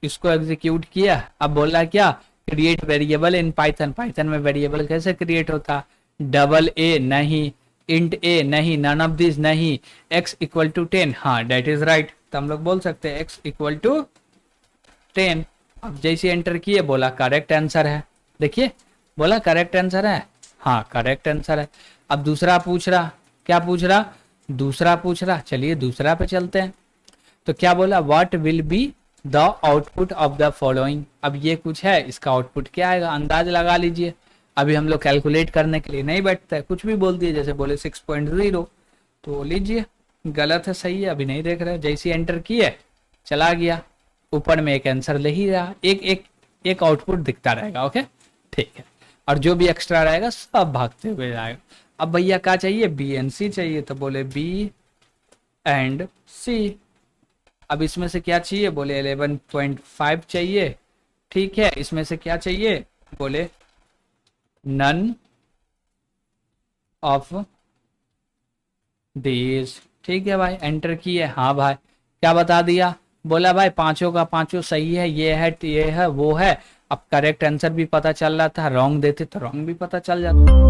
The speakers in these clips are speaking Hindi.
इसको एग्जीक्यूट किया। अब बोला क्या, create variable in Python. Python में वेरिएबल कैसे क्रिएट होता, डबल ए नहीं, इंट ए नहीं, नन ऑफ दिस नहीं, x इक्वल टू 10, हाँ डेट इज राइट। तो हम लोग बोल सकते हैं x इक्वल टू 10। अब जैसे एंटर किए बोला करेक्ट आंसर है, देखिए बोला करेक्ट आंसर है, हाँ करेक्ट आंसर है। अब दूसरा पूछ रहा, क्या पूछ रहा, दूसरा पूछ रहा, चलिए दूसरा पे चलते हैं। तो क्या बोला, what will be the output of the following. अब ये कुछ है, इसका आउटपुट क्या आएगा अंदाज लगा लीजिए। अभी हम लोग कैलकुलेट करने के लिए नहीं बैठते हैं, कुछ भी बोल दिए, जैसे बोले 6.0 तो लीजिए गलत है सही है अभी नहीं देख रहे, जैसे एंटर किए चला गया, ऊपर में एक आंसर ले ही रहा, एक एक एक आउटपुट दिखता रहेगा। ओके ठीक है, और जो भी एक्स्ट्रा रहेगा सब भागते हुए जाएगा। अब भैया क्या चाहिए, बी एंड सी चाहिए, तो बोले बी एंड सी। अब इसमें से क्या चाहिए, बोले 11.5 चाहिए, ठीक है। इसमें से क्या चाहिए, बोले नन ऑफ दिस, ठीक है भाई, एंटर किए, हाँ भाई क्या बता दिया, बोला भाई पांचों का पांचों सही है, ये है वो है। अब करेक्ट आंसर भी पता चल रहा था, रॉन्ग देते तो रॉन्ग भी पता चल जाता।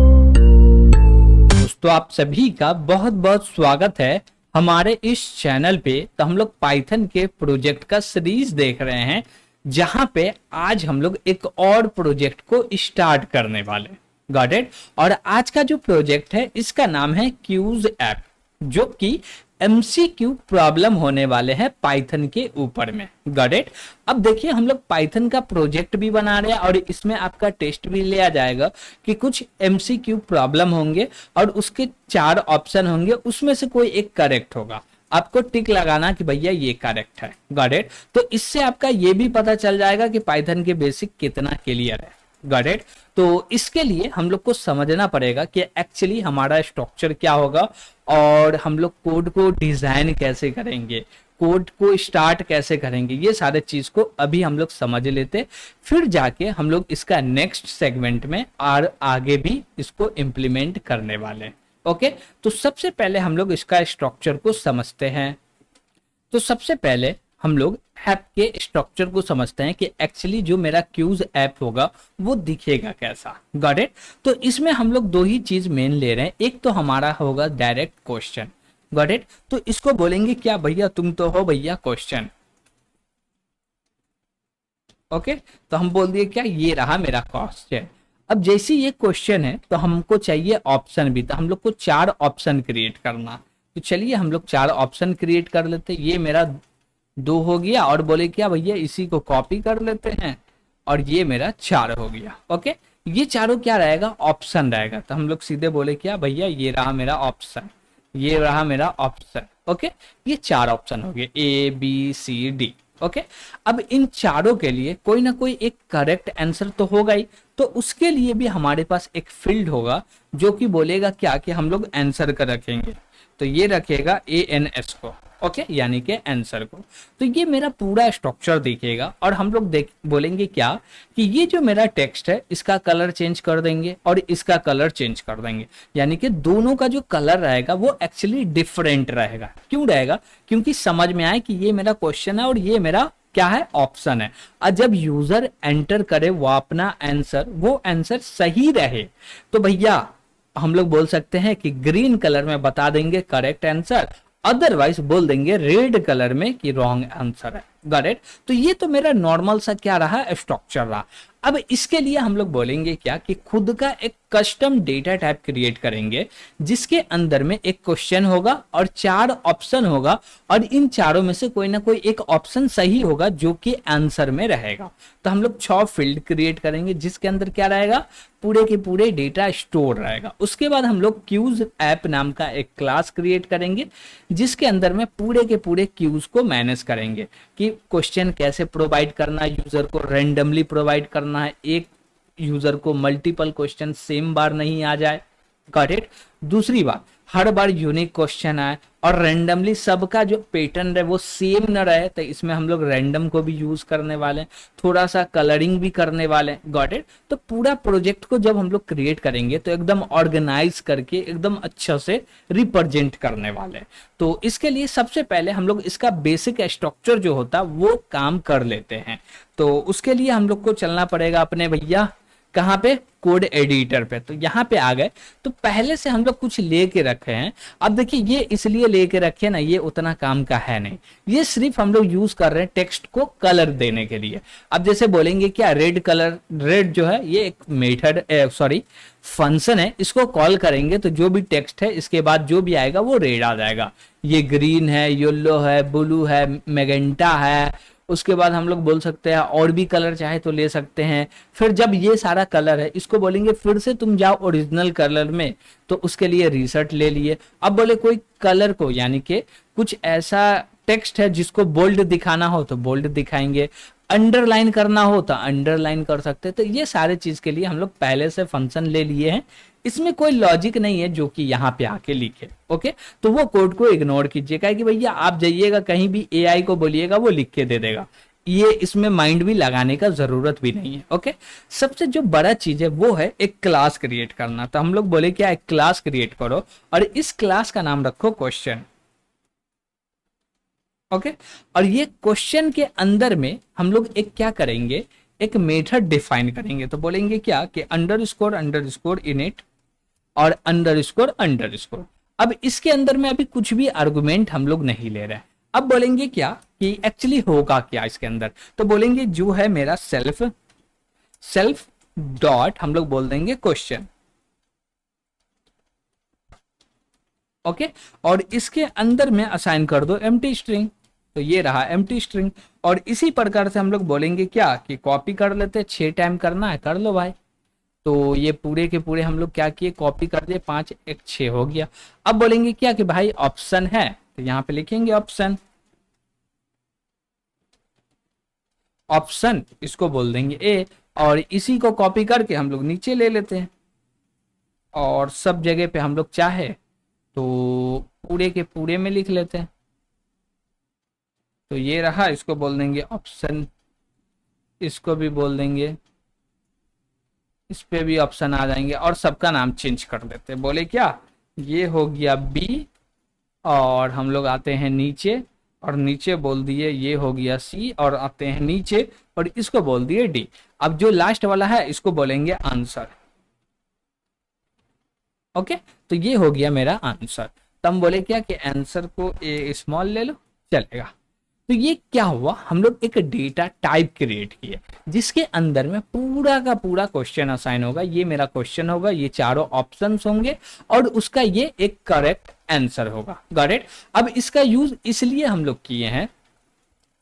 दोस्तों आप सभी का बहुत बहुत स्वागत है हमारे इस चैनल पे। तो हम लोग पाइथन के प्रोजेक्ट का सीरीज देख रहे हैं, जहां पे आज हम लोग एक और प्रोजेक्ट को स्टार्ट करने वाले, गॉट इट। और आज का जो प्रोजेक्ट है इसका नाम है क्यूज ऐप, जो कि एमसीक्यू प्रॉब्लम होने वाले हैं पाइथन के ऊपर में, गॉट इट। अब देखिए हम लोग पाइथन का प्रोजेक्ट भी बना रहे हैं और इसमें आपका टेस्ट भी लिया जाएगा कि कुछ एमसीक्यू प्रॉब्लम होंगे और उसके 4 ऑप्शन होंगे, उसमें से कोई एक करेक्ट होगा, आपको टिक लगाना कि भैया ये करेक्ट है, गॉट इट। तो इससे आपका ये भी पता चल जाएगा कि पाइथन के बेसिक कितना क्लियर है, गॉट इट। तो इसके लिए हम लोग को समझना पड़ेगा कि एक्चुअली हमारा स्ट्रक्चर क्या होगा और हम लोग कोड को डिजाइन कैसे करेंगे, कोड को स्टार्ट कैसे करेंगे, ये सारे चीज को अभी हम लोग समझ लेते, फिर जाके हम लोग इसका नेक्स्ट सेगमेंट में और आगे भी इसको इम्प्लीमेंट करने वाले हैं। ओके, तो सबसे पहले हम लोग इसका स्ट्रक्चर को समझते हैं। तो सबसे पहले हम लोग ऐप के स्ट्रक्चर को समझते हैं कि एक्चुअली जो मेरा क्यूज ऐप होगा वो दिखेगा कैसा, गॉट इट। तो इसमें हम लोग 2 ही चीज मेन ले रहे हैं, एक तो हमारा होगा डायरेक्ट क्वेश्चन, गॉट इट। तो इसको बोलेंगे क्या, भैया तुम तो हो भैया क्वेश्चन, ओके। तो हम बोल दिए क्या, ये रहा मेरा क्वेश्चन। अब जैसे ये क्वेश्चन है तो हमको चाहिए ऑप्शन भी, तो हम लोग को 4 ऑप्शन क्रिएट करना। तो चलिए हम लोग 4 ऑप्शन क्रिएट कर लेते, ये मेरा 2 हो गया, और बोले क्या भैया इसी को कॉपी कर लेते हैं, और ये मेरा 4 हो गया। ओके, ये चारों क्या रहेगा, ऑप्शन रहेगा। तो हम लोग सीधे बोले क्या भैया ये रहा मेरा ऑप्शन, ये रहा मेरा ऑप्शन, ओके। ये 4 ऑप्शन हो गए, A B C D, okay. अब इन चारों के लिए कोई ना कोई एक करेक्ट आंसर तो होगा ही, तो उसके लिए भी हमारे पास एक फील्ड होगा जो कि बोलेगा क्या कि हम लोग आंसर का रखेंगे। तो ये रखेगा ANS को, ओके, यानी कि आंसर को। तो ये मेरा पूरा स्ट्रक्चर दिखेगा और हम लोग बोलेंगे क्या कि ये जो मेरा टेक्स्ट है इसका कलर चेंज कर देंगे और इसका कलर चेंज कर देंगे, यानी कि दोनों का जो कलर रहेगा वो एक्चुअली डिफरेंट रहेगा। क्यों रहेगा, क्योंकि समझ में आए कि ये मेरा क्वेश्चन है और ये मेरा क्या है, ऑप्शन है। और जब यूजर एंटर करे वो अपना आंसर, वो आंसर सही रहे तो भैया हम लोग बोल सकते हैं कि ग्रीन कलर में बता देंगे करेक्ट आंसर, अदरवाइज बोल देंगे रेड कलर में कि रॉन्ग आंसर है, गॉट इट। तो ये तो मेरा नॉर्मल सा क्या रहा, स्ट्रक्चर रहा। अब इसके लिए हम लोग बोलेंगे क्या कि खुद का एक कस्टम डेटा टाइप क्रिएट करेंगे, जिसके अंदर में एक क्वेश्चन होगा और 4 ऑप्शन होगा, और इन चारों में से कोई ना कोई एक ऑप्शन सही होगा जो कि आंसर में रहेगा। तो हम लोग 6 फील्ड क्रिएट करेंगे जिसके अंदर क्या रहेगा, पूरे के पूरे डेटा स्टोर रहेगा। उसके बाद हम लोग क्यूज ऐप नाम का एक क्लास क्रिएट करेंगे जिसके अंदर में पूरे के पूरे क्यूज को मैनेज करेंगे कि क्वेश्चन कैसे प्रोवाइड करना है, यूजर को रैंडमली प्रोवाइड करना है, एक यूजर को मल्टीपल क्वेश्चन सेम बार नहीं आ जाए, गॉट इट। दूसरी बात, हर बार यूनिक क्वेश्चन आए और रैंडमली सबका जो पैटर्न है वो सेम न रहे, तो इसमें हम लोग रैंडम को भी यूज करने वाले हैं, थोड़ा सा कलरिंग भी करने वाले हैं, गॉट इट। तो पूरा प्रोजेक्ट को जब हम लोग क्रिएट करेंगे तो एकदम ऑर्गेनाइज करके एकदम अच्छा से रिप्रेजेंट करने वाले हैं। तो इसके लिए सबसे पहले हम लोग इसका बेसिक स्ट्रक्चर जो होता है वो काम कर लेते हैं। तो उसके लिए हम लोग को चलना पड़ेगा अपने भैया कहाँ पे, कोड एडिटर पे। तो यहाँ पे आ गए, तो पहले से हम लोग कुछ लेके रखे हैं। अब देखिए ये इसलिए लेके रखे ना, ये उतना काम का है नहीं, ये सिर्फ हम लोग यूज कर रहे हैं टेक्स्ट को कलर देने के लिए। अब जैसे बोलेंगे क्या, रेड कलर, रेड जो है ये एक मेथड सॉरी फंक्शन है, इसको कॉल करेंगे तो जो भी टेक्स्ट है इसके बाद जो भी आएगा वो रेड आ जाएगा। ये ग्रीन है, येलो है, ब्लू है, मैजेंटा है, उसके बाद हम लोग बोल सकते हैं और भी कलर चाहे तो ले सकते हैं। फिर जब ये सारा कलर है इसको बोलेंगे फिर से तुम जाओ ओरिजिनल कलर में, तो उसके लिए रीसेट ले लिए। अब बोले कोई कलर को, यानी कि कुछ ऐसा टेक्स्ट है जिसको बोल्ड दिखाना हो तो बोल्ड दिखाएंगे, अंडरलाइन करना हो तो अंडरलाइन कर सकते हैं। तो ये सारे चीज के लिए हम लोग पहले से फंक्शन ले लिए हैं, इसमें कोई लॉजिक नहीं है जो कि यहाँ पे आके लिखे। ओके, तो वो कोड को इग्नोर कीजिएगा कि भैया आप जाइएगा कहीं भी एआई को बोलिएगा वो लिख के दे देगा, ये इसमें माइंड भी लगाने का जरूरत भी नहीं है। ओके, सबसे जो बड़ा चीज है वो है एक क्लास क्रिएट करना। तो हम लोग बोले क्या, एक क्लास क्रिएट करो और इस क्लास का नाम रखो क्वेश्चन। ओके, और ये क्वेश्चन के अंदर में हम लोग एक क्या करेंगे, एक मेथड डिफाइन करेंगे। तो बोलेंगे क्या कि अंडरस्कोर इनिट और अंडरस्कोर। अब इसके अंदर में अभी कुछ भी आर्गुमेंट हम लोग नहीं ले रहे हैं। अब बोलेंगे क्या कि एक्चुअली होगा क्या इसके अंदर, तो बोलेंगे जो है मेरा सेल्फ डॉट हम लोग बोल देंगे क्वेश्चन। ओके, और इसके अंदर में असाइन कर दो एम्प्टी स्ट्रिंग, तो ये रहा एम्प्टी स्ट्रिंग। और इसी प्रकार से हम लोग बोलेंगे क्या कि कॉपी कर लेते, 6 टाइम करना है कर लो भाई। तो ये पूरे के पूरे हम लोग क्या किए, कॉपी कर दिए, 5 1 6 हो गया। अब बोलेंगे क्या कि भाई ऑप्शन है, तो यहाँ पे लिखेंगे ऑप्शन इसको बोल देंगे ए, और इसी को कॉपी करके हम लोग नीचे ले लेते हैं और सब जगह पे हम लोग चाहे तो पूरे के पूरे में लिख लेते हैं। तो ये रहा, इसको बोल देंगे ऑप्शन, इसको भी बोल देंगे, इस पे भी ऑप्शन आ जाएंगे और सबका नाम चेंज कर देते हैं। बोले क्या, ये हो गया बी, और हम लोग आते हैं नीचे और नीचे बोल दिए ये हो गया सी, और आते हैं नीचे और इसको बोल दिए डी। अब जो लास्ट वाला है इसको बोलेंगे आंसर। ओके, तो ये हो गया मेरा आंसर। तो हम बोले क्या कि आंसर को ए स्मॉल ले लो, चलेगा। तो ये क्या हुआ, हम लोग एक डेटा टाइप क्रिएट किए जिसके अंदर में पूरा का पूरा क्वेश्चन असाइन होगा। ये मेरा क्वेश्चन होगा, ये चारों ऑप्शंस होंगे और उसका ये एक करेक्ट आंसर होगा। Got it. अब इसका यूज इसलिए हम लोग किए हैं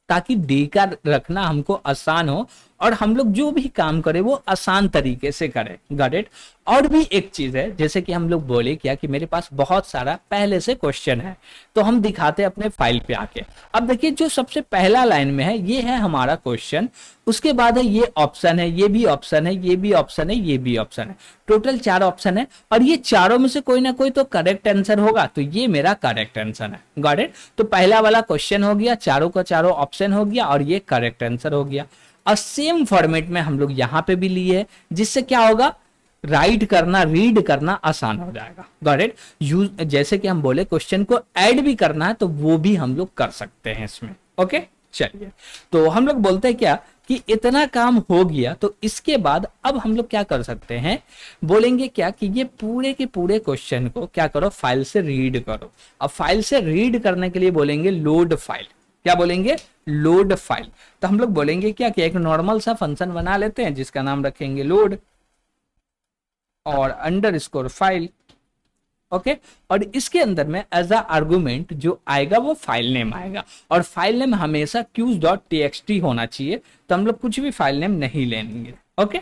ताकि डेटा रखना हमको आसान हो और हम लोग जो भी काम करें वो आसान तरीके से करें। Got it. और भी एक चीज है, जैसे कि हम लोग बोले क्या कि मेरे पास बहुत सारा पहले से क्वेश्चन है, तो हम दिखाते हैं अपने फाइल पे आके। अब देखिए जो सबसे पहला लाइन में है ये है हमारा क्वेश्चन, उसके बाद है ये ऑप्शन है, ये भी ऑप्शन है, ये भी ऑप्शन है, ये भी ऑप्शन है, टोटल 4 ऑप्शन है और ये चारों में से कोई ना कोई तो करेक्ट आंसर होगा, तो ये मेरा करेक्ट आंसर है। Got it. तो पहला वाला क्वेश्चन हो गया, चारों का चारों ऑप्शन हो गया और ये करेक्ट आंसर हो गया। और सेम फॉर्मेट में हम लोग यहाँ पे भी लिए है, जिससे क्या होगा, राइट करना, रीड करना आसान हो जाएगा। Got it. यूज जैसे कि हम बोले क्वेश्चन को ऐड भी करना है तो वो भी हम लोग कर सकते हैं इसमें। ओके, चलिए। तो हम लोग बोलते हैं क्या कि इतना काम हो गया, तो इसके बाद अब हम लोग क्या कर सकते हैं, बोलेंगे क्या कि ये पूरे के पूरे क्वेश्चन को क्या करो, फाइल से रीड करो। अब फाइल से रीड करने के लिए बोलेंगे लोड फाइल। क्या बोलेंगे, लोड फाइल। तो हम लोग बोलेंगे क्या कि एक नॉर्मल सा फंक्शन बना लेते हैं जिसका नाम रखेंगे लोड और अंडरस्कोर फाइल। ओके, और इसके अंदर में एज अ आर्गुमेंट जो आएगा वो फाइल नेम आएगा, और फाइल नेम हमेशा queues.txt होना चाहिए। तो हम लोग कुछ भी फाइल नेम नहीं लेंगे। ओके,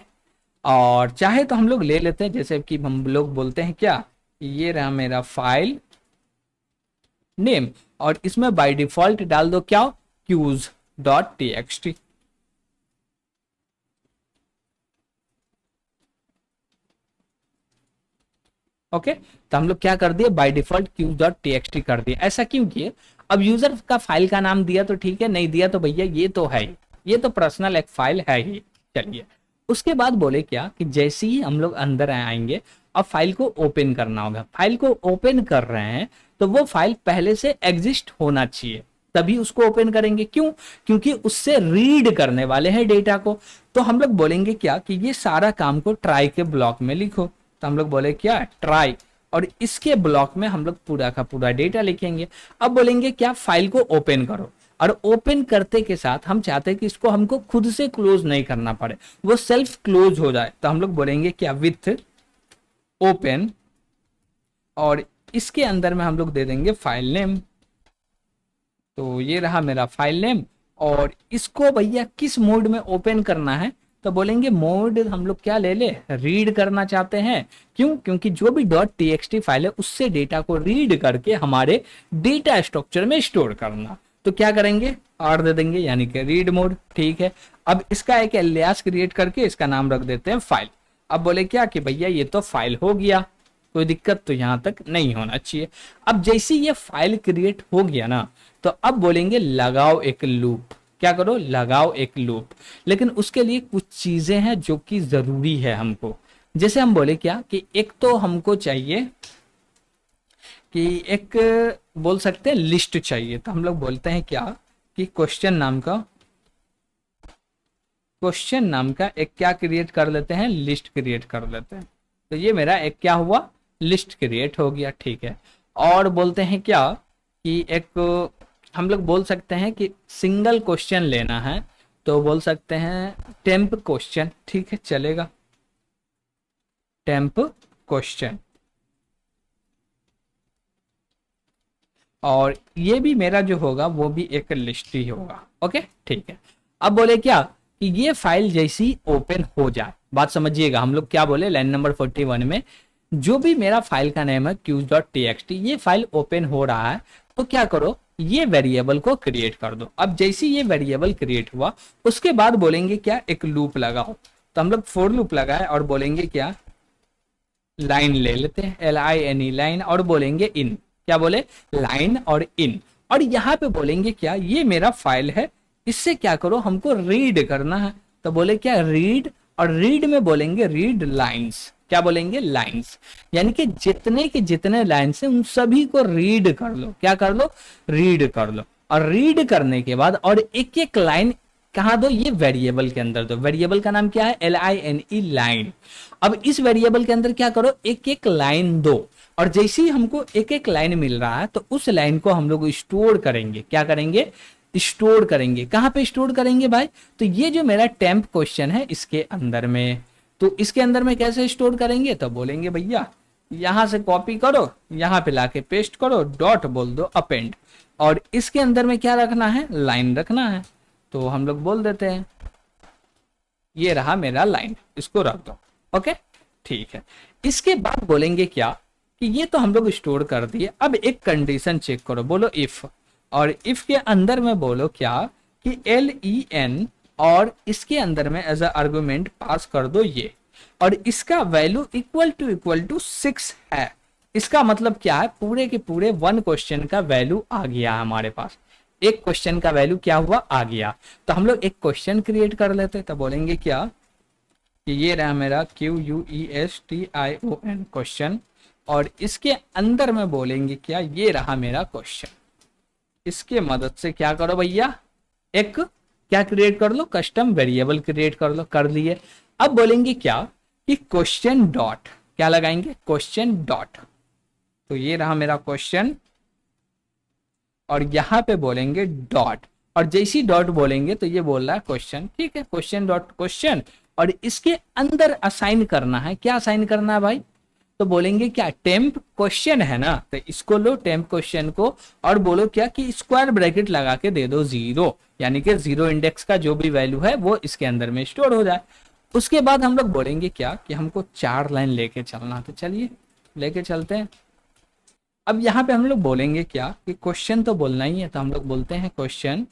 और चाहे तो हम लोग ले लेते हैं, जैसे कि हम लोग बोलते हैं क्या, ये रहा मेरा फाइल नेम और इसमें बाय डिफॉल्ट डाल दो क्या, queues.txt। ओके, तो हम लोग क्या कर दिए, बाय डिफॉल्ट q.txt कर दिए। ऐसा क्यों किए, अब यूजर का फाइल का नाम दिया तो ठीक है, नहीं दिया तो भैया ये तो है ही, ये तो पर्सनल एक फाइल है ही। चलिए, उसके बाद बोले क्या कि जैसे ही हम लोग अंदर आएंगे अब फाइल को ओपन करना होगा। फाइल को ओपन कर रहे हैं तो वो फाइल पहले से एग्जिस्ट होना चाहिए, तभी उसको ओपन करेंगे। क्यों, क्योंकि उससे रीड करने वाले हैं डेटा को। तो हम लोग बोलेंगे क्या कि ये सारा काम को ट्राई के ब्लॉक में लिखो। तो हम लोग बोले क्या, ट्राई, और इसके ब्लॉक में हम लोग पूरा का पूरा डेटा लिखेंगे। अब बोलेंगे क्या, फाइल को ओपन करो, और ओपन करते के साथ हम चाहते हैं कि इसको हमको खुद से क्लोज नहीं करना पड़े, वो सेल्फ क्लोज हो जाए। तो हम लोग बोलेंगे क्या, विथ ओपन, और इसके अंदर में हम लोग दे देंगे फाइल नेम। तो ये रहा मेरा फाइल नेम, और इसको भैया किस मोड में ओपन करना है, तो बोलेंगे मोड हम लोग क्या ले ले, रीड करना चाहते हैं। क्यों, क्योंकि जो भी .txt फाइल है उससे डेटा को रीड करके हमारे डेटा स्ट्रक्चर में स्टोर करना। तो क्या करेंगे, आर दे देंगे, यानी कि रीड मोड। ठीक है, अब इसका एक एलियास क्रिएट करके इसका नाम रख देते हैं फाइल। अब बोले क्या कि भैया ये तो फाइल हो गया, कोई दिक्कत तो यहां तक नहीं होना चाहिए। अब जैसे ये फाइल क्रिएट हो गया ना, तो अब बोलेंगे लगाओ एक लूप। क्या करो, लगाओ एक लूप। लेकिन उसके लिए कुछ चीजें हैं जो कि जरूरी है हमको। जैसे हम बोले क्या कि एक तो हमको चाहिए कि एक, बोल सकते हैं लिस्ट चाहिए। तो हम लोग बोलते हैं क्या कि क्वेश्चन नाम का एक क्या क्रिएट कर लेते हैं, लिस्ट क्रिएट कर लेते हैं। तो ये मेरा एक क्या हुआ, लिस्ट क्रिएट हो गया। ठीक है, और बोलते हैं क्या कि एक, हम लोग बोल सकते हैं कि सिंगल क्वेश्चन लेना है, तो बोल सकते हैं टेम्प क्वेश्चन। ठीक है, चलेगा, टेम्प क्वेश्चन। और ये भी मेरा जो होगा वो भी एक लिस्ट ही होगा। ओके, ठीक है। अब बोले क्या कि ये फाइल जैसी ओपन हो जाए, बात समझिएगा, हम लोग क्या बोले लाइन नंबर 41 में, जो भी मेरा फाइल का नेम है q.txt, ये फाइल ओपन हो रहा है तो क्या करो, ये वेरिएबल को क्रिएट कर दो। अब जैसे ये वेरिएबल क्रिएट हुआ उसके बाद बोलेंगे क्या, एक लूप लगाओ। तो हम लोग फॉर लूप लगाए और बोलेंगे क्या, लाइन ले लेते हैं, LINE लाइन, और बोलेंगे इन। क्या बोले, लाइन और इन। और यहाँ पे बोलेंगे क्या, ये मेरा फाइल है, इससे क्या करो, हमको रीड करना है। तो बोले क्या, रीड, और रीड में बोलेंगे रीड लाइंस। क्या बोलेंगे, लाइंस, यानी कि जितने के जितने लाइंस हैं उन सभी को रीड कर लो। क्या कर लो, रीड कर लो। और रीड करने के बाद और एक एक लाइन कहाँ दो, ये वेरिएबल के अंदर दो। वेरिएबल का नाम क्या है, LINE लाइन। अब इस वेरिएबल के अंदर क्या करो, एक एक लाइन दो, और जैसे ही हमको एक एक लाइन मिल रहा है तो उस लाइन को हम लोग स्टोर करेंगे। क्या करेंगे, स्टोर करेंगे। कहाँ पे स्टोर करेंगे भाई, तो ये जो मेरा टेम्प क्वेश्चन है इसके अंदर में। तो इसके अंदर में कैसे स्टोर करेंगे, तो बोलेंगे भैया यहां से कॉपी करो, यहां पे लाके पेस्ट करो, डॉट बोल दो अपेंड, और इसके अंदर में क्या रखना है, लाइन रखना है। तो हम लोग बोल देते हैं ये रहा मेरा लाइन, इसको रख दो। ओके, ठीक है। इसके बाद बोलेंगे क्या कि ये तो हम लोग स्टोर कर दिए, अब एक कंडीशन चेक करो, बोलो इफ, और इफ के अंदर में बोलो क्या कि LEN, और इसके अंदर में एज अ आर्गुमेंट पास कर दो ये, और इसका वैल्यू इक्वल टू 6 है। इसका मतलब क्या है, पूरे के पूरे 1 क्वेश्चन का वैल्यू आ गया हमारे पास। एक क्वेश्चन का वैल्यू क्या हुआ, आ गया। तो हम लोग एक क्वेश्चन क्रिएट कर लेते, तो बोलेंगे क्या कि ये रहा मेरा QUESTION क्वेश्चन, और इसके अंदर में बोलेंगे क्या, ये रहा मेरा क्वेश्चन। इसके मदद से क्या करो भैया, एक क्या क्रिएट कर लो, कस्टम वेरिएबल क्रिएट कर लो। कर लिए। अब बोलेंगे क्या कि क्वेश्चन डॉट, क्या लगाएंगे, क्वेश्चन डॉट। तो ये रहा मेरा क्वेश्चन, और यहां पे बोलेंगे डॉट, और जैसी डॉट बोलेंगे तो ये बोल रहा है क्वेश्चन। ठीक है, क्वेश्चन डॉट क्वेश्चन, और इसके अंदर असाइन करना है। क्या असाइन करना है भाई, तो बोलेंगे क्या, टेम्प क्वेश्चन है ना, तो इसको लो टेम्प क्वेश्चन को, और बोलो क्या कि स्क्वायर ब्रैकेट लगा के दे दो 0, यानी कि 0 इंडेक्स का जो भी वैल्यू है वो इसके अंदर में स्टोर हो जाए। उसके बाद हम लोग बोलेंगे क्या कि हमको 4 लाइन लेके चलना, तो चलिए लेके चलते हैं। अब यहाँ पे हम लोग बोलेंगे क्या कि क्वेश्चन तो बोलना ही है, तो हम लोग बोलते हैं क्वेश्चन।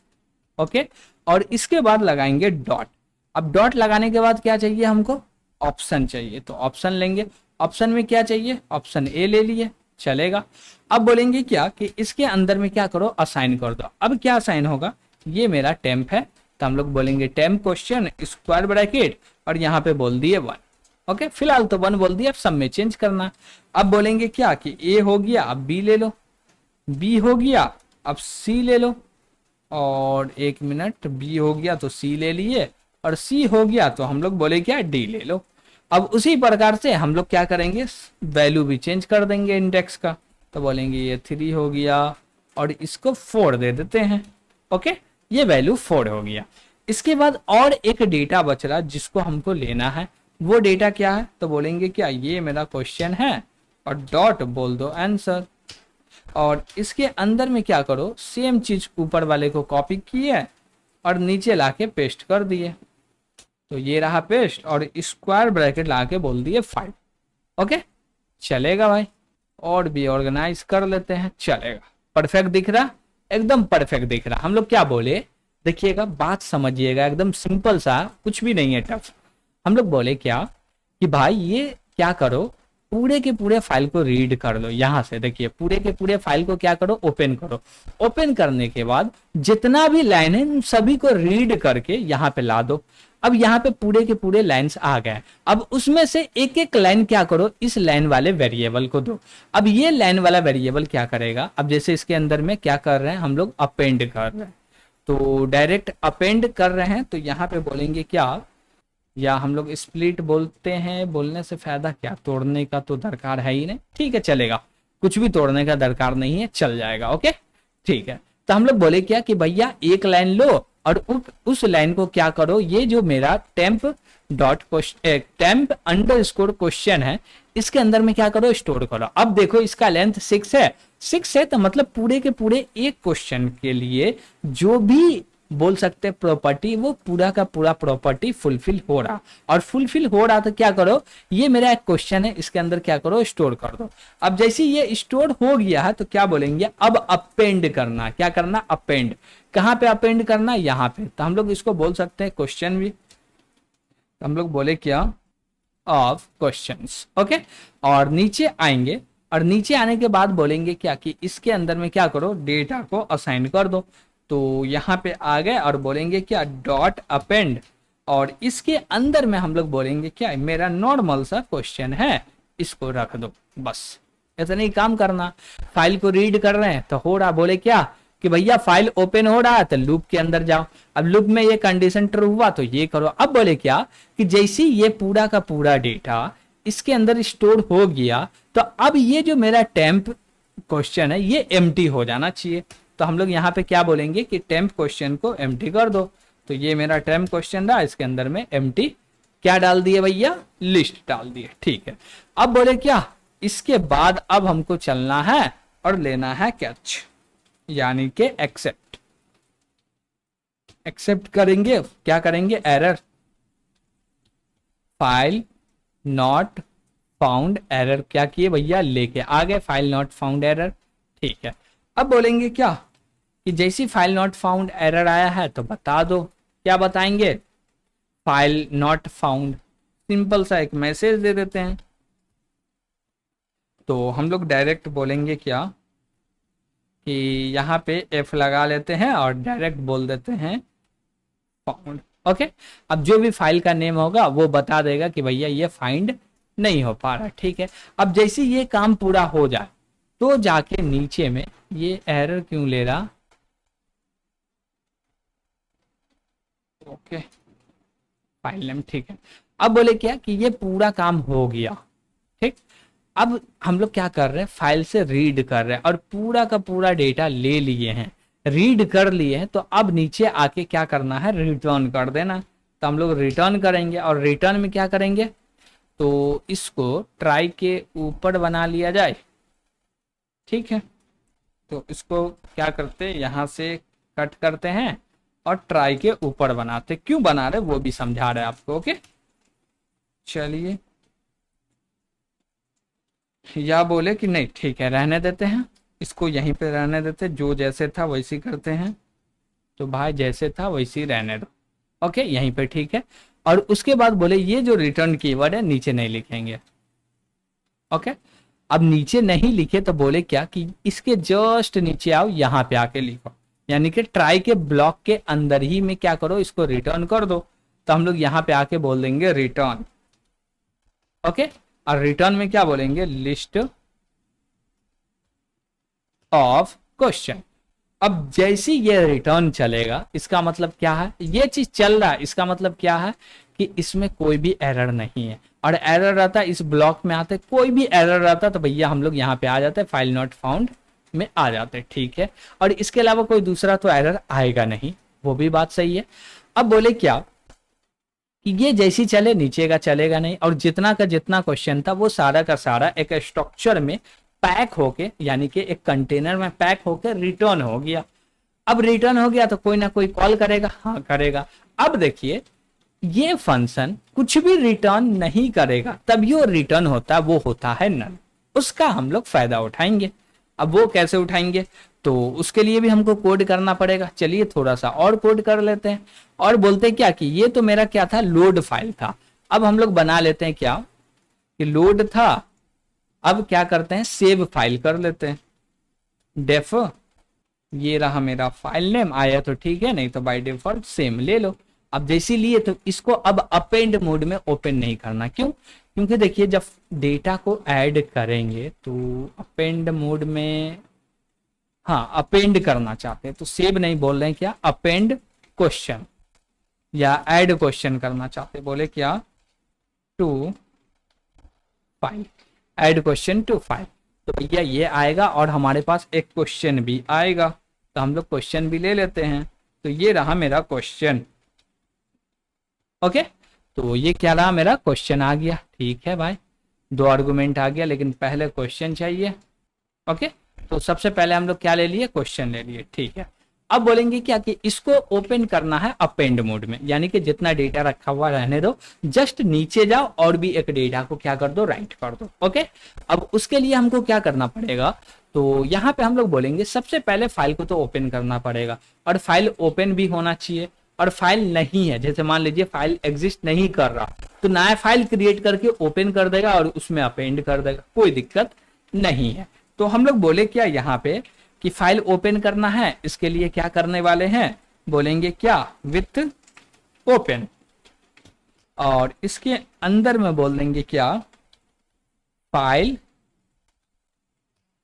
ओके, और इसके बाद लगाएंगे डॉट। अब डॉट लगाने के बाद क्या चाहिए हमको, ऑप्शन चाहिए, तो ऑप्शन लेंगे। ऑप्शन में क्या चाहिए, ऑप्शन ए ले लिए, चलेगा। अब बोलेंगे क्या कि इसके अंदर में क्या करो, असाइन कर दो। अब क्या असाइन होगा, ये मेरा टेम्प है, तो हम लोग बोलेंगे टेम्प क्वेश्चन स्क्वायर ब्रैकेट और यहाँ पे बोल दिए 1। ओके, फिलहाल तो 1 बोल दिया, अब सब में चेंज करना। अब बोलेंगे क्या कि ए हो गया, अब बी ले लो, बी हो गया, अब सी ले लो, और 1 मिनट, बी हो गया तो सी ले लिए, और सी हो गया तो हम लोग बोले क्या, डी ले लो। अब उसी प्रकार से हम लोग क्या करेंगे, वैल्यू भी चेंज कर देंगे इंडेक्स का, तो बोलेंगे ये 3 हो गया और इसको 4 दे देते हैं। ओके, ये वैल्यू 4 हो गया। इसके बाद और एक डेटा बच रहा जिसको हमको लेना है, वो डेटा क्या है, तो बोलेंगे क्या, ये मेरा क्वेश्चन है और डॉट बोल दो आंसर, और इसके अंदर में क्या करो, सेम चीज ऊपर वाले को कॉपी किए और नीचे लाके पेस्ट कर दिए, तो ये रहा पेस्ट, और स्क्वायर ब्रैकेट लाके बोल दिए 5। ओके, चलेगा भाई, और भी ऑर्गेनाइज कर लेते हैं, चलेगा। परफेक्ट दिख रहा, एकदम परफेक्ट दिख रहा। हम लोग क्या बोले, देखिएगा, बात समझिएगा, एकदम सिंपल सा, कुछ भी नहीं है टफ। हम लोग बोले क्या कि भाई ये क्या करो, पूरे के पूरे फाइल को रीड कर लो। यहां से देखिए, पूरे के पूरे फाइल को क्या करो, ओपन करो। ओपन करने के बाद जितना भी लाइन है उन सभी को रीड करके यहाँ पे ला दो। अब यहाँ पे पूरे के पूरे लाइंस आ गए। अब उसमें से एक एक लाइन क्या करो, इस लाइन वाले वेरिएबल को दो। अब ये लाइन वाला वेरिएबल क्या करेगा, अब जैसे इसके अंदर में क्या कर रहे हैं हम लोग, अपेंड कर रहे हैं, तो डायरेक्ट अपेंड कर रहे हैं, तो यहाँ पे बोलेंगे क्या, या हम लोग स्प्लिट बोलते हैं, बोलने से फायदा क्या, तोड़ने का तो दरकार है ही नहीं, ठीक है चलेगा, कुछ भी तोड़ने का दरकार नहीं है, चल जाएगा। ओके, ठीक है। तो हम लोग बोले क्या कि भैया एक लाइन लो और उस लाइन को क्या करो, ये जो मेरा temp dot temp underscore question है, इसके अंदर में क्या करो, स्टोर करो। अब देखो इसका लेंथ 6 है, 6 है तो मतलब पूरे के पूरे एक क्वेश्चन के लिए जो भी बोल सकते प्रॉपर्टी, वो पूरा का पूरा प्रॉपर्टी फुलफिल हो रहा, और फुलफिल हो रहा तो क्या करो, ये मेरा एक क्वेश्चन है, इसके अंदर क्या करो, स्टोर कर दो। अब जैसे ये स्टोर हो गया है तो क्या बोलेंगे, अब अपेंड करना, क्या करना, अपेंड। कहाँ पे अपेंड करना, यहाँ पे, तो हम लोग इसको बोल सकते हैं क्वेश्चन भी, तो हम लोग बोले क्या, ऑफ क्वेश्चंस। ओके, और नीचे आएंगे, और नीचे आने के बाद बोलेंगे क्या कि इसके अंदर में क्या करो, डेटा को असाइन कर दो। तो यहाँ पे आ गए और बोलेंगे क्या, डॉट अपेंड, और इसके अंदर में हम लोग बोलेंगे क्या, मेरा नॉर्मल सा क्वेश्चन है, इसको रख दो, बस इतना ही काम करना। फाइल को रीड कर रहे हैं तो हो रहा, बोले क्या कि भैया फाइल ओपन हो रहा है तो लूप के अंदर जाओ। अब लूप में ये कंडीशन ट्रू हुआ तो ये करो। अब बोले क्या कि जैसे ये पूरा का पूरा डेटा इसके अंदर स्टोर हो गया, तो अब ये जो मेरा टेम्प क्वेश्चन है ये एम्प्टी हो जाना चाहिए। तो हम लोग यहाँ पे क्या बोलेंगे कि टेम्प क्वेश्चन को एम्प्टी कर दो। तो ये मेरा टेम्प क्वेश्चन रहा, इसके अंदर में एम्प्टी क्या डाल दिए भैया, लिस्ट डाल दिए। ठीक है, अब बोले क्या, इसके बाद अब हमको चलना है और लेना है कैच, यानी कि एक्सेप्ट। एक्सेप्ट करेंगे, क्या करेंगे, error, file not found error, क्या किए भैया, लेके आ गए फाइल नॉट फाउंड एरर। ठीक है, अब बोलेंगे क्या कि जैसी फाइल नॉट फाउंड एरर आया है तो बता दो, क्या बताएंगे, फाइल नॉट फाउंड, सिंपल सा एक मैसेज दे देते हैं। तो हम लोग डायरेक्ट बोलेंगे क्या कि यहाँ पे एफ लगा लेते हैं और डायरेक्ट बोल देते हैं फाउंड। ओके, अब जो भी फाइल का नेम होगा वो बता देगा कि भैया ये फाइंड नहीं हो पा रहा। ठीक है, अब जैसे ये काम पूरा हो जाए तो जाके नीचे में ये एरर क्यों ले रहा, ओके फाइल नेम, ठीक है। अब बोले क्या कि ये पूरा काम हो गया। ठीक, अब हम लोग क्या कर रहे हैं, फाइल से रीड कर रहे हैं और पूरा का पूरा डेटा ले लिए हैं, रीड कर लिए हैं। तो अब नीचे आके क्या करना है, रिटर्न कर देना। तो हम लोग रिटर्न करेंगे और रिटर्न में क्या करेंगे, तो इसको ट्राई के ऊपर बना लिया जाए। ठीक है, तो इसको क्या करते हैं, यहाँ से कट करते हैं और ट्राई के ऊपर बनाते। क्यों बना रहे वो भी समझा रहे आपको। ओके, चलिए, या बोले कि नहीं ठीक है रहने देते हैं, इसको यहीं पे रहने देते, जो जैसे था वैसे करते हैं। तो भाई जैसे था वैसे ही रहने दो। ओके, यहीं पे ठीक है। और उसके बाद बोले ये जो रिटर्न कीवर्ड है नीचे नहीं लिखेंगे, ओके, अब नीचे नहीं लिखे तो बोले क्या कि इसके जस्ट नीचे आओ, यहां पे आके लिखो, यानी कि ट्राई के ब्लॉक के अंदर ही में क्या करो, इसको रिटर्न कर दो। तो हम लोग यहाँ पे आके बोल देंगे रिटर्न। ओके, और रिटर्न में क्या बोलेंगे, लिस्ट ऑफ क्वेश्चन। अब जैसे ये रिटर्न चलेगा, इसका मतलब क्या है, ये चीज चल रहा है, इसका मतलब क्या है कि इसमें कोई भी एरर नहीं है। और एरर रहता है इस ब्लॉक में आते, कोई भी एरर रहता तो भैया हम लोग यहाँ पे आ जाते, फाइल नॉट फाउंड में आ जाते, ठीक है। और इसके अलावा कोई दूसरा तो एरर आएगा नहीं, वो भी बात सही है। अब बोले क्या कि ये जैसी चले नीचे का चलेगा नहीं, और जितना का जितना क्वेश्चन था वो सारा का सारा एक स्ट्रक्चर में पैक होके, यानी कि एक कंटेनर में पैक होके रिटर्न हो गया। अब रिटर्न हो गया तो कोई ना कोई कॉल करेगा, हाँ करेगा। अब देखिए ये फंक्शन कुछ भी रिटर्न नहीं करेगा, तब यो रिटर्न होता है, वो होता है नल। उसका हम लोग फायदा उठाएंगे। अब वो कैसे उठाएंगे, तो उसके लिए भी हमको कोड करना पड़ेगा। चलिए थोड़ा सा और कोड कर लेते हैं, और बोलते हैं क्या कि ये तो मेरा क्या था, लोड फाइल था। अब हम लोग बना लेते हैं क्या कि लोड था, अब क्या करते हैं, सेव फाइल कर लेते हैं। डेफ, ये रहा मेरा फाइल नेम, आया तो ठीक है, नहीं तो बाय डिफॉल्ट सेम ले लो। अब जैसे लिए तो इसको अब अपेंड मोड में ओपन नहीं करना, क्यों, क्योंकि देखिए जब डेटा को ऐड करेंगे तो अपेंड मोड में, हाँ अपेंड करना चाहते हैं तो सेव नहीं बोल रहे हैं, क्या अपेंड क्वेश्चन या ऐड क्वेश्चन करना चाहते, बोले क्या to file, add question to file. तो भैया ये आएगा और हमारे पास एक क्वेश्चन भी आएगा, तो हम लोग क्वेश्चन भी ले लेते हैं। तो ये रहा मेरा क्वेश्चन। ओके, तो ये क्या रहा, मेरा क्वेश्चन आ गया, ठीक है भाई, 2 आर्गुमेंट आ गया, लेकिन पहले क्वेश्चन चाहिए। ओके, तो सबसे पहले हम लोग क्या ले लिए, क्वेश्चन ले लिए, ठीक है। अब बोलेंगे क्या कि इसको ओपन करना है अपेंड मोड में, यानी कि जितना डेटा रखा हुआ रहने दो, जस्ट नीचे जाओ और भी एक डेटा को क्या कर दो, राइट कर दो। ओके, अब उसके लिए हमको क्या करना पड़ेगा, तो यहाँ पे हम लोग बोलेंगे सबसे पहले फाइल को तो ओपन करना पड़ेगा, और फाइल ओपन भी होना चाहिए। और फाइल नहीं है, जैसे मान लीजिए फाइल एग्जिस्ट नहीं कर रहा, तो नया फाइल क्रिएट करके ओपन कर देगा और उसमें अपेंड कर देगा, कोई दिक्कत नहीं है। तो हम लोग बोले क्या यहाँ पे कि फाइल ओपन करना है, इसके लिए क्या करने वाले हैं, बोलेंगे क्या विथ ओपन, और इसके अंदर में बोल देंगे क्या फाइल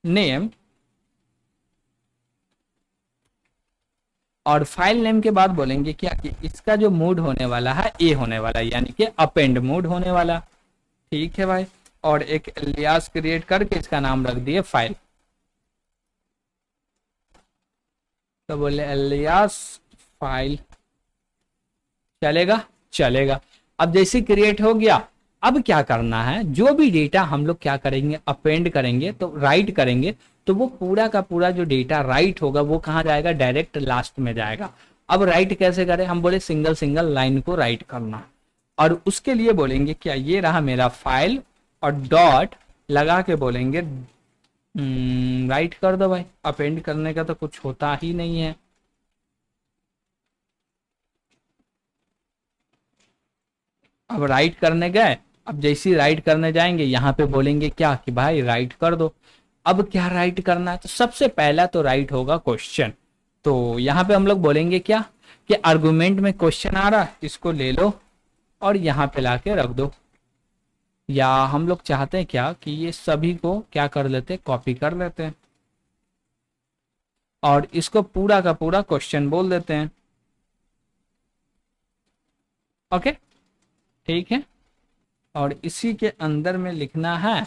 नेम, और फाइल नेम के बाद बोलेंगे क्या कि इसका जो मोड होने वाला है ए होने वाला है, यानी कि अपेंड मोड होने वाला, ठीक है भाई। और एक एलियास क्रिएट करके इसका नाम रख दिए फाइल, तो बोले एलियास फाइल, चलेगा चलेगा। अब जैसे क्रिएट हो गया, अब क्या करना है, जो भी डेटा हम लोग क्या करेंगे, अपेंड करेंगे, तो राइट करेंगे, तो वो पूरा का पूरा जो डेटा राइट होगा वो कहाँ जाएगा, डायरेक्ट लास्ट में जाएगा। अब राइट कैसे करें, हम बोले सिंगल सिंगल लाइन को राइट करना, और उसके लिए बोलेंगे क्या, ये रहा मेरा फाइल, और डॉट लगा के बोलेंगे राइट कर दो भाई। अपेंड करने का तो कुछ होता ही नहीं है। अब राइट करने गए, अब जैसे ही राइट करने जाएंगे यहाँ पे बोलेंगे क्या कि भाई राइट कर दो। अब क्या राइट करना है, तो सबसे पहला तो राइट होगा क्वेश्चन। तो यहाँ पे हम लोग बोलेंगे क्या कि आर्गुमेंट में क्वेश्चन आ रहा है, इसको ले लो और यहाँ पे लाके रख दो, या हम लोग चाहते हैं क्या कि ये सभी को क्या कर लेते हैं, कॉपी कर लेते हैं, और इसको पूरा का पूरा क्वेश्चन बोल देते हैं। ओके, ठीक है, और इसी के अंदर में लिखना है,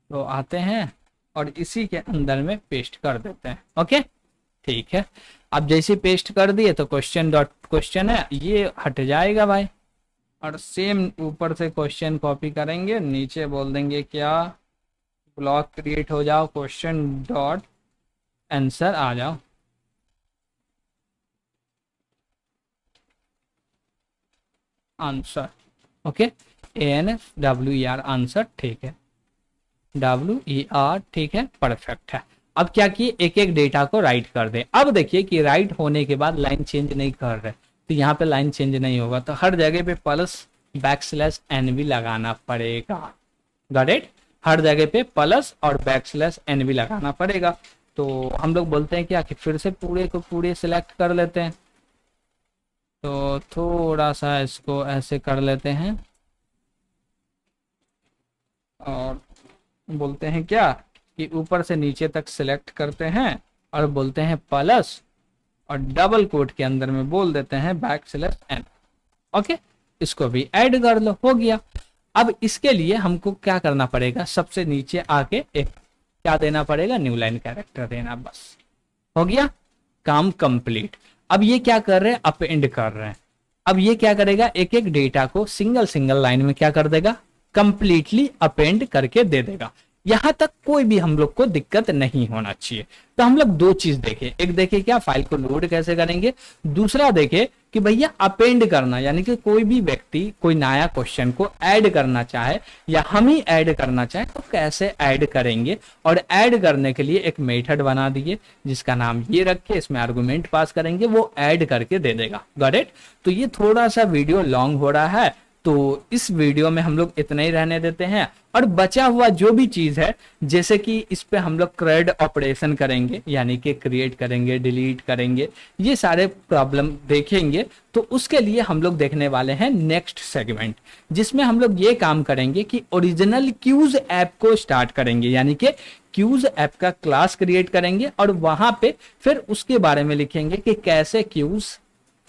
तो आते हैं और इसी के अंदर में पेस्ट कर देते हैं। ओके, ठीक है। अब जैसे पेस्ट कर दिए तो क्वेश्चन डॉट क्वेश्चन है, ये हट जाएगा भाई, और सेम ऊपर से क्वेश्चन कॉपी करेंगे, नीचे बोल देंगे क्या ब्लॉक क्रिएट हो जाओ, क्वेश्चन डॉट आंसर आ जाओ। आंसर, ओके, ANSWER आंसर, ठीक है, WER, ठीक है, परफेक्ट है। अब क्या किए, एक एक डेटा को राइट कर दे। अब देखिए कि राइट होने के बाद लाइन चेंज नहीं कर रहे, तो यहाँ पे लाइन चेंज नहीं होगा, तो हर जगह पे प्लस बैकस्लैश NV लगाना पड़ेगा। गॉट इट, हर जगह पे प्लस और बैकस्लैश n भी लगाना पड़ेगा। तो हम लोग बोलते हैं क्या कि फिर से पूरे को पूरे सिलेक्ट कर लेते हैं। तो थोड़ा सा इसको ऐसे कर लेते हैं और बोलते हैं क्या कि ऊपर से नीचे तक सिलेक्ट करते हैं और बोलते हैं प्लस और डबल कोट के अंदर में बोल देते हैं बैकस्लैश n। ओके, इसको भी ऐड कर लो, हो गया। अब इसके लिए हमको क्या करना पड़ेगा, सबसे नीचे आके एक क्या देना पड़ेगा, न्यू लाइन कैरेक्टर देना, बस हो गया, काम कंप्लीट। अब ये क्या कर रहे हैं, अपेंड कर रहे हैं। अब ये क्या करेगा, एक एक डेटा को सिंगल सिंगल लाइन में क्या कर देगा, कंप्लीटली अपेंड करके दे देगा। यहां तक कोई भी हम लोग को दिक्कत नहीं होना चाहिए। तो हम लोग दो चीज देखे, एक देखे क्या फाइल को लोड कैसे करेंगे, दूसरा देखे कि भैया अपेंड करना, यानी कि कोई भी व्यक्ति कोई नया क्वेश्चन को ऐड करना चाहे या हम ही ऐड करना चाहे तो कैसे ऐड करेंगे। और ऐड करने के लिए एक मेथड बना दिए जिसका नाम ये रखे, इसमें आर्गुमेंट पास करेंगे, वो ऐड करके दे देगा। Got it. तो ये थोड़ा सा वीडियो लॉन्ग हो रहा है, तो इस वीडियो में हम लोग इतना ही रहने देते हैं। और बचा हुआ जो भी चीज है, जैसे कि इस पे हम लोग क्रेड ऑपरेशन करेंगे, यानी कि क्रिएट करेंगे, डिलीट करेंगे, ये सारे प्रॉब्लम देखेंगे। तो उसके लिए हम लोग देखने वाले हैं नेक्स्ट सेगमेंट, जिसमें हम लोग ये काम करेंगे कि ओरिजिनल क्यूज ऐप को स्टार्ट करेंगे, यानी कि क्यूज ऐप का क्लास क्रिएट करेंगे और वहां पे फिर उसके बारे में लिखेंगे कि कैसे क्यूज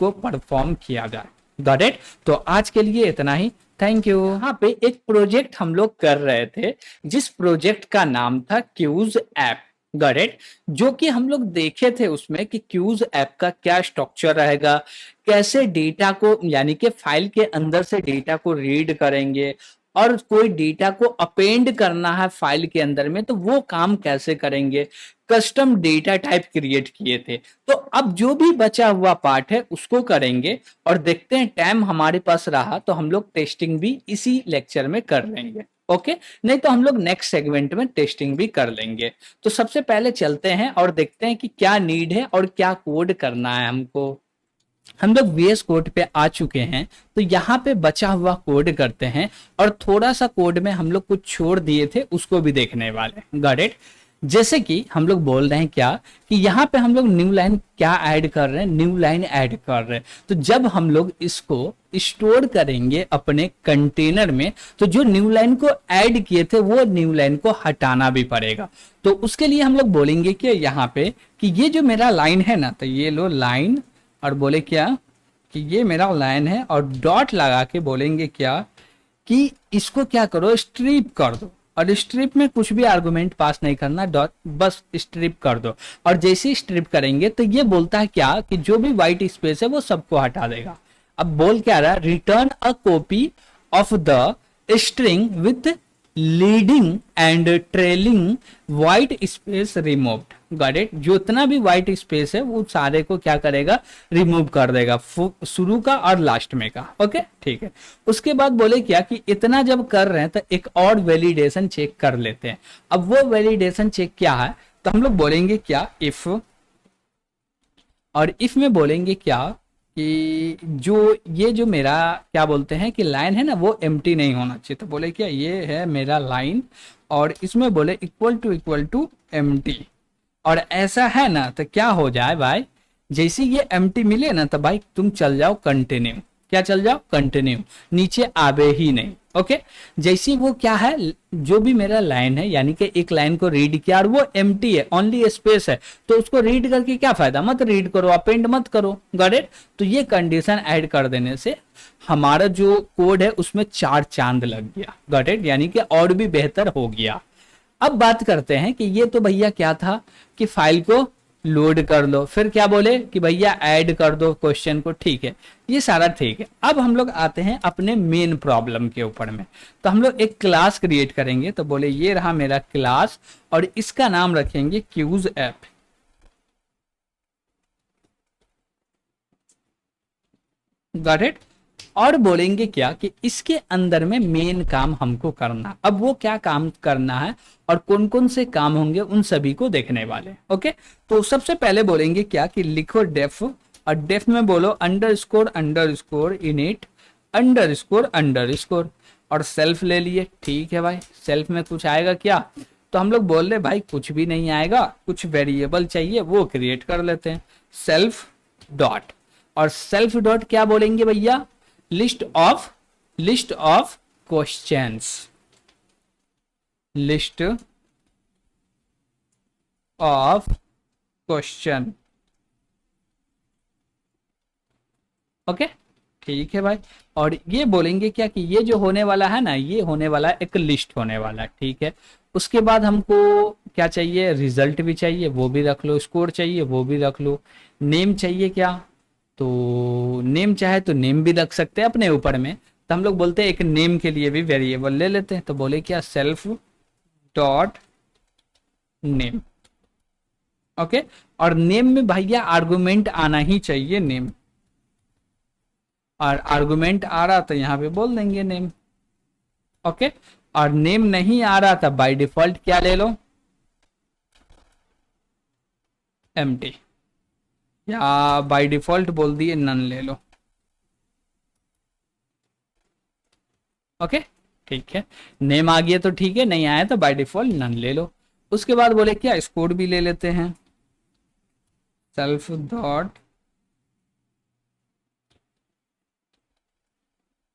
को परफॉर्म किया जाए। Got it. तो आज के लिए इतना ही, थैंक यू। यहाँ पे एक प्रोजेक्ट हम लोग कर रहे थे जिस प्रोजेक्ट का नाम था क्यूज ऐप। Got it. जो कि हम लोग देखे थे उसमें कि क्यूज ऐप का क्या स्ट्रक्चर रहेगा, कैसे डेटा को, यानी कि फाइल के अंदर से डेटा को रीड करेंगे और कोई डेटा को अपेंड करना है फाइल के अंदर में तो वो काम कैसे करेंगे, कस्टम डेटा टाइप क्रिएट किए थे। तो अब जो भी बचा हुआ पार्ट है उसको करेंगे और देखते हैं, टाइम हमारे पास रहा तो हम लोग टेस्टिंग भी इसी लेक्चर में कर लेंगे। ओके, नहीं तो हम लोग नेक्स्ट सेगमेंट में टेस्टिंग भी कर लेंगे। तो सबसे पहले चलते हैं और देखते हैं कि क्या नीड है और क्या कोड करना है हमको। हम लोग VS कोड पे आ चुके हैं, तो यहाँ पे बचा हुआ कोड करते हैं और थोड़ा सा कोड में हम लोग कुछ छोड़ दिए थे उसको भी देखने वाले। Got it. जैसे कि हम लोग बोल रहे हैं क्या कि यहाँ पे हम लोग न्यू लाइन क्या ऐड कर रहे हैं, न्यू लाइन ऐड कर रहे हैं। तो जब हम लोग इसको स्टोर करेंगे अपने कंटेनर में तो जो न्यू लाइन को ऐड किए थे वो न्यू लाइन को हटाना भी पड़ेगा। तो उसके लिए हम लोग बोलेंगे कि यहाँ पे कि ये जो मेरा लाइन है ना, तो ये लो लाइन और बोले क्या कि ये मेरा लाइन है और डॉट लगा के बोलेंगे क्या कि इसको क्या करो, स्ट्रिप कर दो। और स्ट्रिप में कुछ भी आर्गुमेंट पास नहीं करना, डॉट बस स्ट्रिप कर दो। और जैसे ही स्ट्रिप करेंगे तो ये बोलता है क्या कि जो भी व्हाइट स्पेस है वो सबको हटा देगा। अब बोल क्या रहा है, return a copy of the string with leading and trailing white space removed. Got it. जो इतना भी व्हाइट स्पेस है वो सारे को क्या करेगा, रिमूव कर देगा, शुरू का और लास्ट में का। ओके, ठीक है। उसके बाद बोले क्या कि इतना जब कर रहे हैं तो एक और वैलिडेशन चेक कर लेते हैं। अब वो वैलिडेशन चेक क्या है, तो हम लोग बोलेंगे क्या इफ, और इफ में बोलेंगे क्या कि ये जो मेरा क्या बोलते हैं कि लाइन है ना वो एम्प्टी नहीं होना चाहिए। तो बोले क्या ये है मेरा लाइन और इसमें बोले इक्वल टू एम्प्टी। और ऐसा है ना तो क्या हो जाए भाई, जैसे ये एम्प्टी मिले ना तो भाई तुम चल जाओ कंटिन्यू। क्या चल जाओ, कंटिन्यू, नीचे आवे ही नहीं। ओके, जैसे वो क्या है, जो भी मेरा लाइन है यानी कि एक लाइन को रीड किया और वो एम्प्टी है, ओनली स्पेस है, तो उसको रीड करके क्या फायदा, मत रीड करो, अपेंड मत करो। Got it. तो ये कंडीशन ऐड कर देने से हमारा जो कोड है उसमें 4 चांद लग गया। Got it. यानी कि और भी बेहतर हो गया। अब बात करते हैं कि ये तो भैया क्या था कि फाइल को लोड कर लो, फिर क्या बोले कि भैया ऐड कर दो क्वेश्चन को। ठीक है, ये सारा ठीक है। अब हम लोग आते हैं अपने मेन प्रॉब्लम के ऊपर में। तो हम लोग एक क्लास क्रिएट करेंगे। तो बोले ये रहा मेरा क्लास और इसका नाम रखेंगे क्यूज ऐप। Got it. और बोलेंगे क्या कि इसके अंदर में मेन काम हमको करना। अब वो क्या काम करना है और कौन कौन से काम होंगे उन सभी को देखने वाले। ओके, तो सबसे पहले बोलेंगे क्या कि लिखो डेफ, और डेफ में बोलो अंडरस्कोर इनिट अंडरस्कोर। और सेल्फ ले लिए, ठीक है भाई, सेल्फ में कुछ आएगा क्या? तो हम लोग बोल रहे भाई कुछ भी नहीं आएगा, कुछ वेरिएबल चाहिए वो क्रिएट कर लेते हैं, सेल्फ डॉट। और सेल्फ डॉट क्या बोलेंगे भैया? List of questions, list of question. Okay, ठीक है भाई। और ये बोलेंगे क्या कि ये जो होने वाला है ना, ये होने वाला है एक लिस्ट होने वाला है, ठीक है। उसके बाद हमको क्या चाहिए? रिजल्ट भी चाहिए, वो भी रख लो, स्कोर चाहिए वो भी रख लो, नेम चाहिए क्या? तो नेम चाहे तो नेम भी रख सकते हैं अपने ऊपर में, तो हम लोग बोलते हैं एक नेम के लिए भी वेरिएबल ले लेते हैं, तो बोले क्या? Self dot name. ओके, और नेम में भैया आर्गुमेंट आना ही चाहिए, नेम। और आर्गुमेंट आ रहा तो यहाँ पे बोल देंगे नेम। ओके, और नेम नहीं आ रहा था बाय डिफॉल्ट क्या ले लो? एम्प्टी, या बाय डिफॉल्ट बोल दिए नन ले लो। ओके, ठीक है, नेम आ गया तो ठीक है, नहीं आया तो बाय डिफॉल्ट नन ले लो। उसके बाद बोले क्या? स्कोर भी ले लेते हैं, सेल्फ डॉट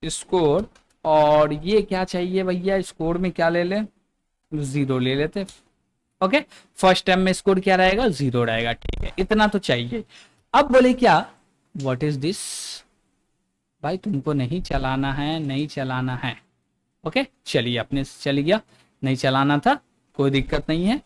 स्कोर। और ये क्या चाहिए भैया? स्कोर में क्या ले लें? 0 ले लेते। ओके, फर्स्ट टाइम में स्कोर क्या रहेगा? 0 रहेगा, ठीक है, इतना तो चाहिए। अब बोले क्या? What is this? भाई तुमको नहीं चलाना है, नहीं चलाना है। ओके, चलिए, अपने से चल गया, नहीं चलाना था, कोई दिक्कत नहीं है।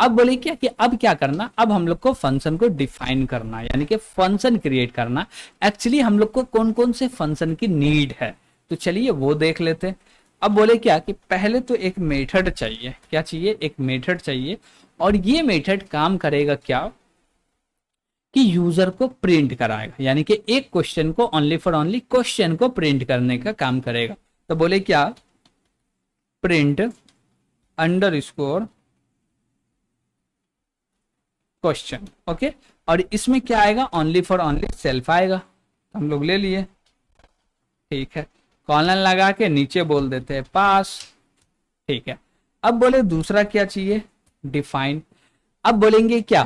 अब बोले क्या कि अब क्या करना? अब हम लोग को फंक्शन को डिफाइन करना, यानी कि फंक्शन क्रिएट करना। एक्चुअली हम लोग को कौन कौन से फंक्शन की नीड है, तो चलिए वो देख लेते हैं। अब बोले क्या कि पहले तो एक मेथड चाहिए, क्या चाहिए? एक मेथड चाहिए। और ये मेथड काम करेगा क्या कि यूजर को प्रिंट कराएगा, यानी कि एक क्वेश्चन को ओनली फॉर ओनली क्वेश्चन को प्रिंट करने का काम करेगा। तो बोले क्या? Print under score question. Okay, और इसमें क्या आएगा? ओनली फॉर ओनली सेल्फ आएगा, तो हम लोग ले लिए, ठीक है। कॉलन लगा के नीचे बोल देते हैं पास, ठीक है। अब बोले दूसरा क्या चाहिए? डिफाइन। अब बोलेंगे क्या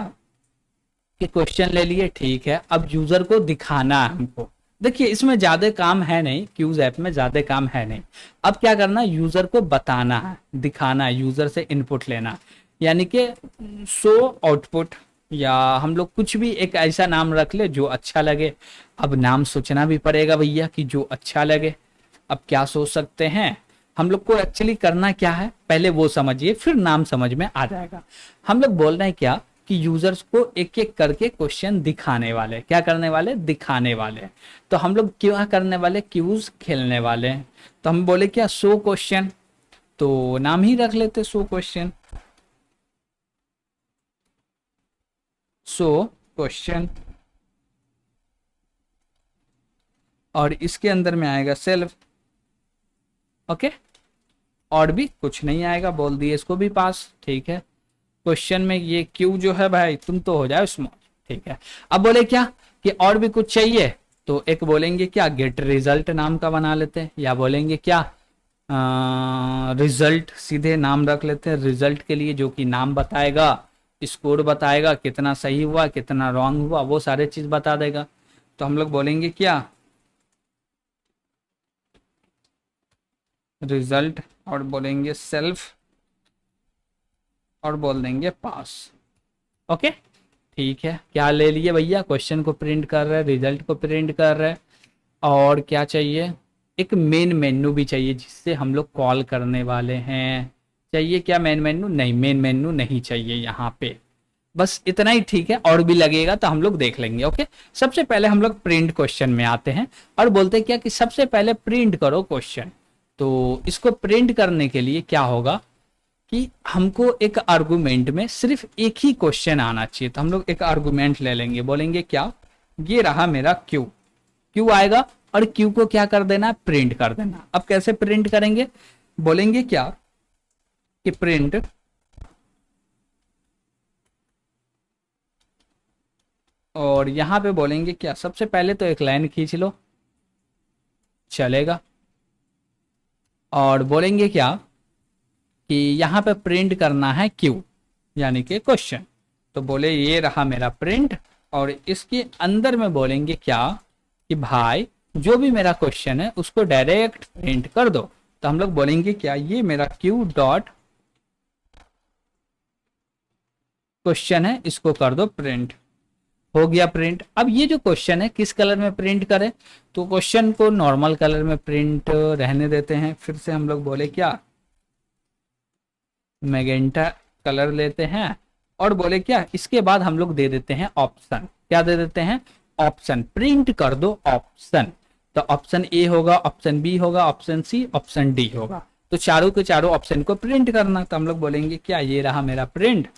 कि क्वेश्चन ले लिए, ठीक है, अब यूजर को दिखाना है हमको। देखिए इसमें ज्यादा काम है नहीं, क्यूज ऐप में ज्यादा काम है नहीं। अब क्या करना? यूजर को बताना है, दिखाना है, यूजर से इनपुट लेना, यानी कि शो आउटपुट, या हम लोग कुछ भी एक ऐसा नाम रख ले जो अच्छा लगे। अब नाम सोचना भी पड़ेगा भैया कि जो अच्छा लगे। अब क्या सोच सकते हैं हम लोग को? एक्चुअली करना क्या है पहले वो समझिए, फिर नाम समझ में आ जाएगा। हम लोग बोल रहे हैं क्या कि यूजर्स को एक एक करके क्वेश्चन दिखाने वाले, क्या करने वाले? दिखाने वाले। तो हम लोग क्या करने वाले? क्यूज खेलने वाले हैं। तो हम बोले क्या? शो क्वेश्चन, तो नाम ही रख लेते शो क्वेश्चन, शो क्वेश्चन। और इसके अंदर में आएगा सेल्फ। ओके, और भी कुछ नहीं आएगा, बोल दिए इसको भी पास, ठीक है। क्वेश्चन में ये क्यू जो है भाई तुम तो हो जाओ स्मॉल, ठीक है। अब बोले क्या कि और भी कुछ चाहिए, तो एक बोलेंगे क्या? गेट रिजल्ट नाम का बना लेते हैं, या बोलेंगे क्या? रिजल्ट, सीधे नाम रख लेते हैं रिजल्ट के लिए, जो कि नाम बताएगा, स्कोर बताएगा, कितना सही हुआ कितना रॉन्ग हुआ, वो सारे चीज बता देगा। तो हम लोग बोलेंगे क्या? रिजल्ट, और बोलेंगे सेल्फ, और बोल देंगे पास। ओके, ठीक है। क्या ले लिए भैया? क्वेश्चन को प्रिंट कर रहे हैं, रिजल्ट को प्रिंट कर रहे हैं, और क्या चाहिए? एक मेन मेन्यू भी चाहिए जिससे हम लोग कॉल करने वाले हैं। चाहिए क्या मेन मेन्यू? नहीं, मेन मेन्यू नहीं चाहिए यहाँ पे, बस इतना ही ठीक है। और भी लगेगा तो हम लोग देख लेंगे। ओके, सबसे पहले हम लोग प्रिंट क्वेश्चन में आते हैं और बोलते हैं क्या कि सबसे पहले प्रिंट करो क्वेश्चन। तो इसको प्रिंट करने के लिए क्या होगा कि हमको एक आर्गुमेंट में सिर्फ एक ही क्वेश्चन आना चाहिए। तो हम लोग एक आर्गुमेंट ले लेंगे, बोलेंगे क्या? ये रहा मेरा क्यू, क्यू आएगा, और क्यू को क्या कर देना? प्रिंट कर देना। अब कैसे प्रिंट करेंगे? बोलेंगे क्या कि प्रिंट और यहां पे बोलेंगे क्या? सबसे पहले तो एक लाइन खींच लो, चलेगा। और बोलेंगे क्या कि यहाँ पे प्रिंट करना है क्यू, यानी कि क्वेश्चन। तो बोले ये रहा मेरा प्रिंट, और इसके अंदर में बोलेंगे क्या कि भाई जो भी मेरा क्वेश्चन है उसको डायरेक्ट प्रिंट कर दो। तो हम लोग बोलेंगे क्या, ये मेरा क्यू डॉट क्वेश्चन है, इसको कर दो प्रिंट। हो गया प्रिंट। अब ये जो क्वेश्चन है किस कलर में प्रिंट करें, तो क्वेश्चन को नॉर्मल कलर में प्रिंट रहने देते हैं। फिर से हम लोग बोले क्या, मैजेंटा कलर लेते हैं, और बोले क्या इसके बाद हम लोग दे देते हैं ऑप्शन। क्या दे देते हैं, ऑप्शन। प्रिंट कर दो ऑप्शन। तो ऑप्शन ए होगा, ऑप्शन बी होगा, ऑप्शन सी, ऑप्शन डी होगा। तो चारों के चारों ऑप्शन को प्रिंट करना। तो हम लोग बोलेंगे क्या, ये रहा मेरा प्रिंट,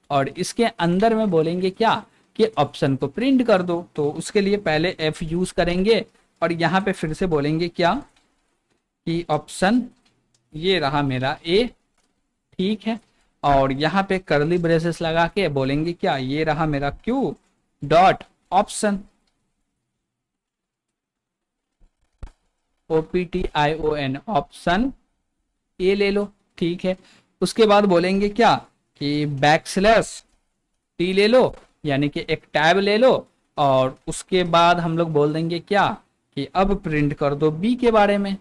और इसके अंदर में बोलेंगे क्या कि ऑप्शन को प्रिंट कर दो। तो उसके लिए पहले एफ यूज करेंगे, और यहाँ पे फिर से बोलेंगे क्या कि ऑप्शन, ये रहा मेरा ए, ठीक है। और यहाँ पे करली ब्रेसेस लगा के बोलेंगे क्या, ये रहा मेरा Q dot option, OPTION, option A ले लो, ठीक है। उसके बाद बोलेंगे क्या कि बैकस्लैश टी ले लो, यानी कि एक टैब ले लो, और उसके बाद हम लोग बोल देंगे क्या कि अब प्रिंट कर दो बी के बारे में।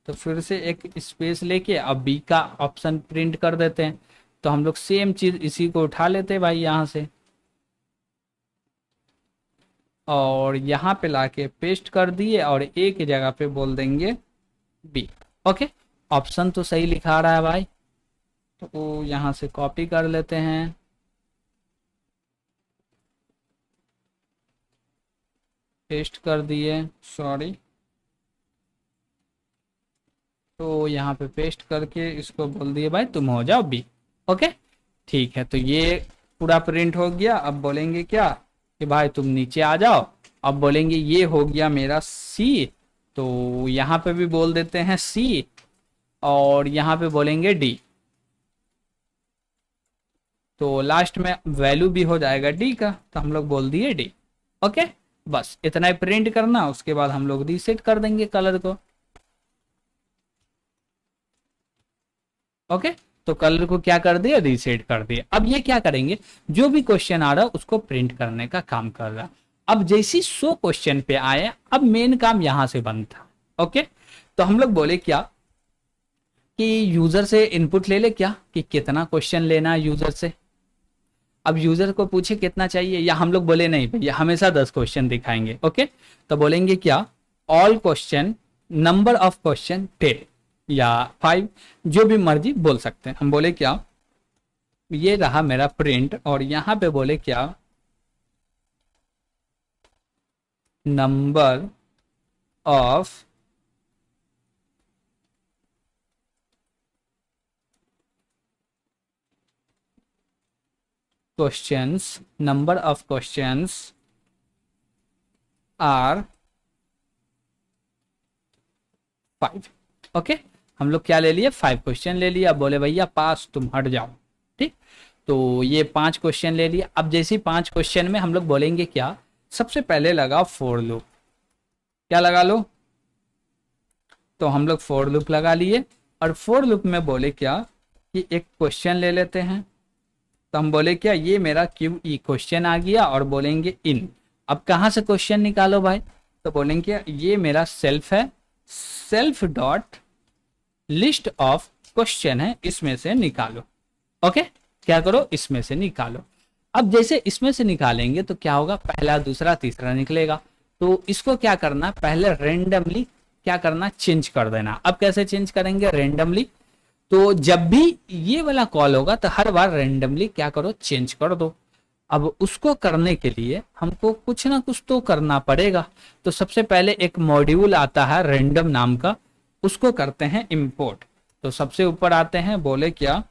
तो फिर से एक स्पेस लेके अब बी का ऑप्शन प्रिंट कर देते हैं। तो हम लोग सेम चीज इसी को उठा लेते हैं भाई यहाँ से, और यहाँ पे लाके पेस्ट कर दिए, और ए की जगह पे बोल देंगे बी। ओके, ऑप्शन तो सही लिखा रहा है भाई, तो यहाँ से कॉपी कर लेते हैं, पेस्ट कर दिए, सॉरी। तो यहाँ पे पेस्ट करके इसको बोल दिए भाई तुम हो जाओ बी। ओके, ठीक है। तो ये पूरा प्रिंट हो गया। अब बोलेंगे क्या कि भाई तुम नीचे आ जाओ। अब बोलेंगे ये हो गया मेरा सी, तो यहाँ पे भी बोल देते हैं सी, और यहाँ पे बोलेंगे डी। तो लास्ट में वैल्यू भी हो जाएगा डी का, तो हम लोग बोल दिए डी। ओके, बस इतना ही प्रिंट करना। उसके बाद हम लोग रीसेट कर देंगे कलर को। ओके, तो कलर को क्या कर दिया, रीसेट कर दिया। अब ये क्या करेंगे, जो भी क्वेश्चन आ रहा है उसको प्रिंट करने का काम कर रहा है। अब जैसी 100 क्वेश्चन पे आए, अब मेन काम यहां से बनता। ओके, तो हम लोग बोले क्या कि यूजर से इनपुट ले ले, क्या कि कितना क्वेश्चन लेना है यूजर से। अब यूजर को पूछे कितना चाहिए, या हम लोग बोले नहीं भैया हमेशा 10 क्वेश्चन दिखाएंगे। ओके, तो बोलेंगे क्या, all question, number of question 10 या 5, जो भी मर्जी बोल सकते हैं। हम बोले क्या, ये रहा मेरा प्रिंट, और यहां पे बोले क्या, number of questions, number of questions are 5। Okay, हम लोग क्या ले लिए, 5 क्वेश्चन ले लिया। बोले भैया पास, तुम हट जाओ। ठीक, तो ये 5 क्वेश्चन ले लिया। अब जैसे 5 क्वेश्चन में हम लोग बोलेंगे क्या, सबसे पहले लगाओ फॉर लूप। क्या लगा लो, तो हम लोग फॉर लूप लगा लिए। और फॉर लूप में बोले क्या कि एक क्वेश्चन ले लेते हैं। तो हम बोले क्या, ये मेरा क्यू ई क्वेश्चन आ गया, और बोलेंगे इन। अब कहाँ से क्वेश्चन निकालो भाई, तो बोलेंगे ये मेरा सेल्फ है, self dot list of question है, इसमें से निकालो। ओके, क्या करो, इसमें से निकालो। अब जैसे इसमें से निकालेंगे तो क्या होगा, पहला दूसरा तीसरा निकलेगा। तो इसको क्या करना, पहले रेंडमली क्या करना, चेंज कर देना। अब कैसे चेंज करेंगे, रेंडमली। तो जब भी ये वाला कॉल होगा तो हर बार रेंडमली क्या करो, चेंज कर दो। अब उसको करने के लिए हमको कुछ ना कुछ तो करना पड़ेगा। तो सबसे पहले एक मॉड्यूल आता है रैंडम नाम का, उसको करते हैं इंपोर्ट। तो सबसे ऊपर आते हैं, बोले क्या,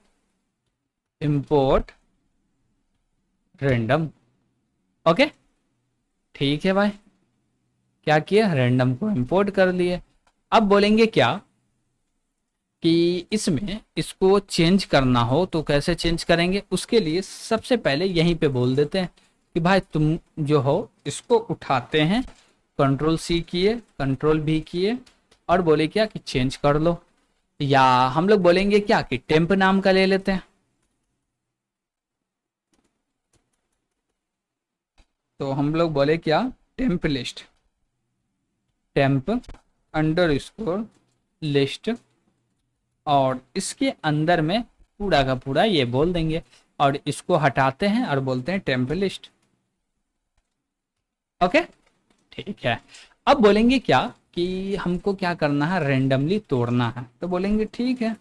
इंपोर्ट रैंडम। ओके, ठीक है भाई, क्या किया, रैंडम को इंपोर्ट कर लिए। अब बोलेंगे क्या कि इसमें इसको चेंज करना हो तो कैसे चेंज करेंगे, उसके लिए सबसे पहले यहीं पे बोल देते हैं कि भाई तुम जो हो इसको उठाते हैं, कंट्रोल सी किए, कंट्रोल भी किए, और बोले क्या कि चेंज कर लो। या हम लोग बोलेंगे क्या कि टेम्प नाम का ले लेते हैं। तो हम लोग बोले क्या, temp list, temp under score list, और इसके अंदर में पूरा का पूरा ये बोल देंगे, और इसको हटाते हैं और बोलते हैं टेम्प लिस्ट। ओके, ठीक है। अब बोलेंगे क्या कि हमको क्या करना है, रेंडमली तोड़ना है। तो बोलेंगे ठीक है,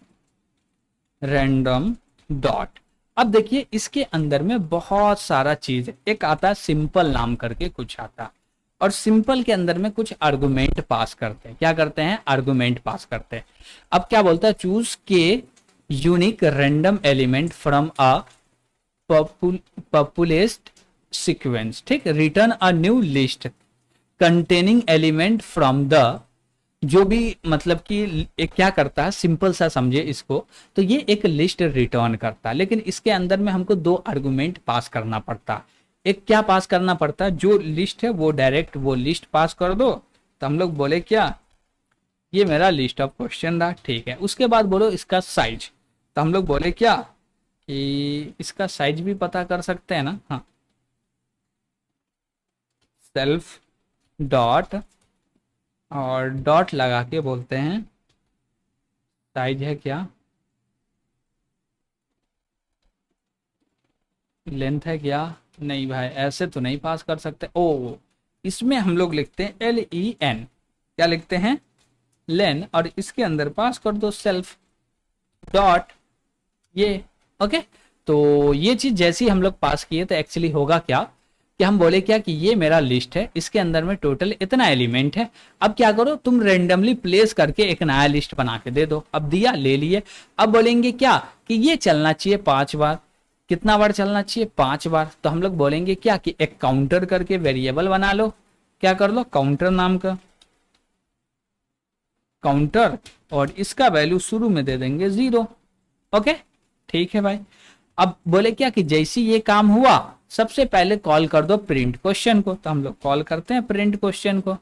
रैंडम डॉट। अब देखिए इसके अंदर में बहुत सारा चीज है। एक आता है सिंपल नाम करके कुछ आता, और सिंपल के अंदर में कुछ आर्गुमेंट पास करते हैं। क्या करते हैं, आर्गुमेंट पास करते हैं। अब क्या बोलता है, choose k unique random element from a populated sequence, ठीक, return a new list containing element from the, जो भी मतलब कि एक क्या करता है, सिंपल सा समझे इसको, तो ये एक लिस्ट रिटर्न करता है, लेकिन इसके अंदर में हमको दो आर्गुमेंट पास करना पड़ता है। एक क्या पास करना पड़ता है, जो लिस्ट है वो डायरेक्ट वो लिस्ट पास कर दो। तो हम लोग बोले क्या, ये मेरा लिस्ट ऑफ क्वेश्चन रहा, ठीक है। उसके बाद बोलो इसका साइज। तो हम लोग बोले क्या कि इसका साइज भी पता कर सकते हैं ना, हाँ, सेल्फ डॉट, और डॉट लगा के बोलते हैं साइज है क्या, लेंथ है क्या, नहीं भाई ऐसे तो नहीं पास कर सकते। ओ, इसमें हम लोग लिखते हैं LEN, क्या लिखते हैं, लेन, और इसके अंदर पास कर दो सेल्फ डॉट ये। ओके, तो ये चीज जैसे ही हम लोग पास किए तो एक्चुअली होगा क्या कि हम बोले क्या कि ये मेरा लिस्ट है, इसके अंदर में टोटल इतना एलिमेंट है। अब क्या करो, तुम रेंडमली प्लेस करके एक नया लिस्ट बना के दे दो। अब दिया, ले लिए। अब बोलेंगे क्या कि ये चलना चाहिए 5 बार। कितना बार चलना चाहिए, 5 बार। तो हम लोग बोलेंगे क्या कि एक काउंटर करके वेरिएबल बना लो। क्या कर लो, काउंटर नाम का काउंटर, और इसका वैल्यू शुरू में दे देंगे 0। ओके, ठीक है भाई। अब बोले क्या कि जैसे ये काम हुआ, सबसे पहले कॉल कर दो प्रिंट क्वेश्चन को। तो हम लोग कॉल करते हैं प्रिंट क्वेश्चन को।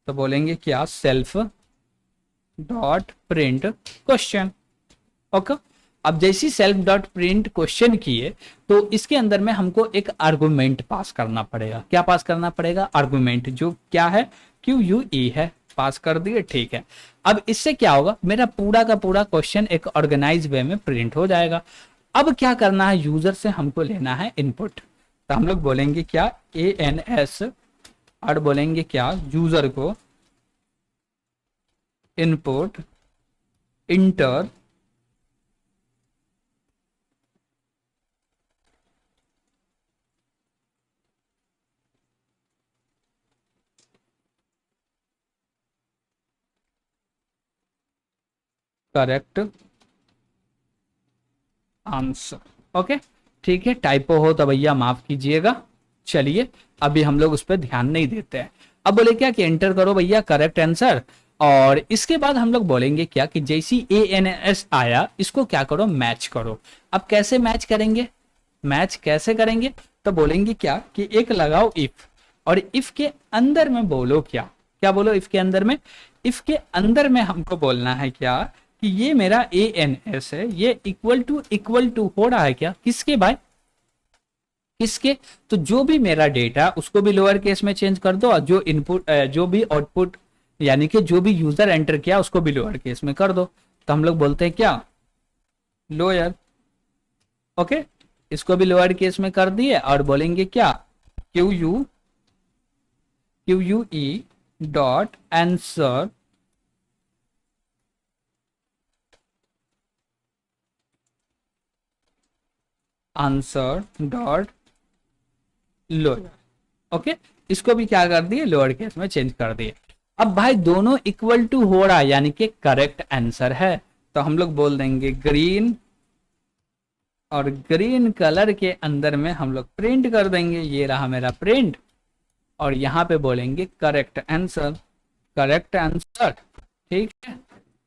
तो बोलेंगे क्या, self dot print question. Okay, अब जैसी सेल्फ डॉट प्रिंट क्वेश्चन किए, तो इसके अंदर में हमको एक आर्गुमेंट पास करना पड़ेगा। क्या पास करना पड़ेगा, आर्गुमेंट, जो क्या है, QUE है। पास कर दिए, ठीक है। अब इससे क्या होगा, मेरा पूरा का पूरा क्वेश्चन एक ऑर्गेनाइज वे में प्रिंट हो जाएगा। अब क्या करना है, यूजर से हमको लेना है इनपुट। तो हम लोग बोलेंगे क्या, ANS, और बोलेंगे क्या, यूजर को input inter correct answer. Okay, ठीक है। टाइपो हो तो भैया माफ कीजिएगा। चलिए, अभी हम लोग उस पर ध्यान नहीं देते हैं। अब बोले क्या कि एंटर करो भैया करेक्ट आंसर, और इसके बाद हम लोग बोलेंगे क्या कि जैसी ANS आया, इसको क्या करो, मैच करो। अब कैसे मैच करेंगे, मैच कैसे करेंगे, तो बोलेंगे क्या कि एक लगाओ इफ, और इफ के अंदर में बोलो क्या, क्या बोलो इफ के अंदर में, इफ के अंदर में हमको बोलना है क्या कि ये मेरा ANS है, ये इक्वल टू हो रहा है क्या, किसके भाई, किसके, तो जो भी मेरा डेटा उसको भी लोअर केस में चेंज कर दो, और जो इनपुट जो भी आउटपुट यानी कि जो भी यूजर एंटर किया उसको भी लोअर केस में कर दो। तो हम लोग बोलते हैं क्या, लोअर। ओके, इसको भी लोअर केस में कर दिए, और बोलेंगे क्या, QUE dot answer, answer dot lower. Okay, इसको भी क्या कर दिए, लोअर केस में चेंज कर दिए। अब भाई दोनों इक्वल टू हो रहा है, यानी कि करेक्ट आंसर है। तो हम लोग बोल देंगे ग्रीन, और ग्रीन कलर के अंदर में हम लोग प्रिंट कर देंगे, ये रहा मेरा प्रिंट, और यहाँ पे बोलेंगे करेक्ट आंसर, करेक्ट आंसर। ठीक है,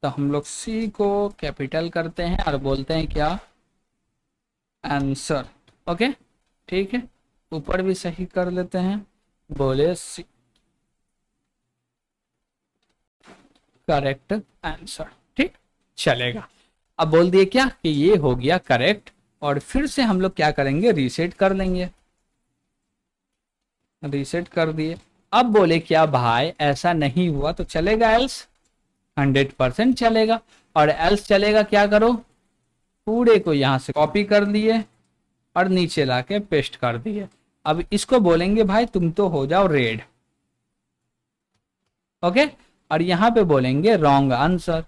तो हम लोग C को कैपिटल करते हैं और बोलते हैं क्या, आंसर। ओके, ठीक है, ऊपर भी सही कर लेते हैं, बोले C करेक्ट आंसर। ठीक, चलेगा। अब बोल दिए क्या कि ये हो गया करेक्ट, और फिर से हम लोग क्या करेंगे, रीसेट कर लेंगे। रीसेट कर दिए। अब बोले क्या भाई ऐसा नहीं हुआ तो चलेगा एल्स, 100% चलेगा। और एल्स चलेगा क्या करो, पूरे को यहां से कॉपी कर लिए और नीचे लाके पेस्ट कर दिए। अब इसको बोलेंगे भाई तुम तो हो जाओ रेड, ओके। और यहां पे बोलेंगे रॉन्ग आंसर,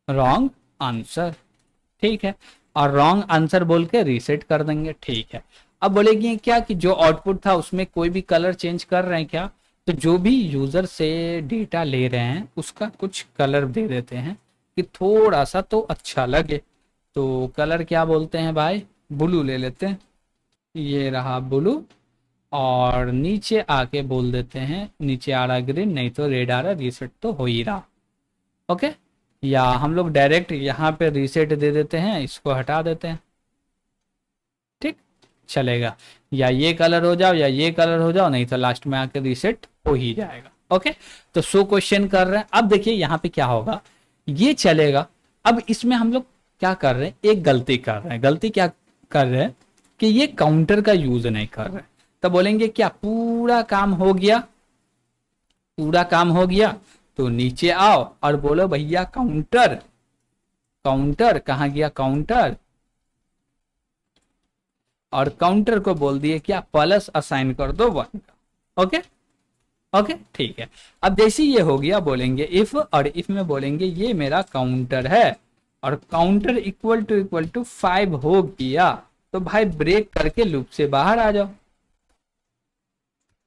रॉन्ग आंसर, ठीक है। और रॉन्ग आंसर बोल के रीसेट कर देंगे, ठीक है। अब बोलेगी क्या कि जो आउटपुट था उसमें कोई भी कलर चेंज कर रहे हैं क्या, तो जो भी यूजर से डेटा ले रहे हैं उसका कुछ कलर दे देते हैं कि थोड़ा सा तो अच्छा लगे। तो कलर क्या बोलते हैं भाई, ब्लू ले लेते हैं, ये रहा ब्लू। और नीचे आके बोल देते हैं, नीचे आ रहा ग्रीन, नहीं तो रेड आ रहा, रीसेट तो हो ही रहा, ओके। या हम लोग डायरेक्ट यहाँ पे रीसेट दे देते हैं, इसको हटा देते हैं, ठीक, चलेगा। या ये कलर हो जाओ या ये कलर हो जाओ, नहीं तो लास्ट में आके रीसेट हो ही जाएगा, ओके। तो 100 क्वेश्चन कर रहे हैं। अब देखिए यहाँ पे क्या होगा, ये चलेगा। अब इसमें हम लोग क्या कर रहे हैं, एक गलती कर रहे हैं। गलती क्या कर रहे हैं कि ये काउंटर का यूज नहीं कर रहे हैं। तो बोलेंगे क्या पूरा काम हो गया, पूरा काम हो गया तो नीचे आओ और बोलो भैया काउंटर, काउंटर कहाँ गया काउंटर, और काउंटर को बोल दिए क्या प्लस असाइन कर दो 1 का, ओके ओके, ठीक है। अब जैसे ये हो गया बोलेंगे इफ, और इफ में बोलेंगे ये मेरा काउंटर है और काउंटर इक्वल टू 5 हो गया, तो भाई ब्रेक करके लूप से बाहर आ जाओ,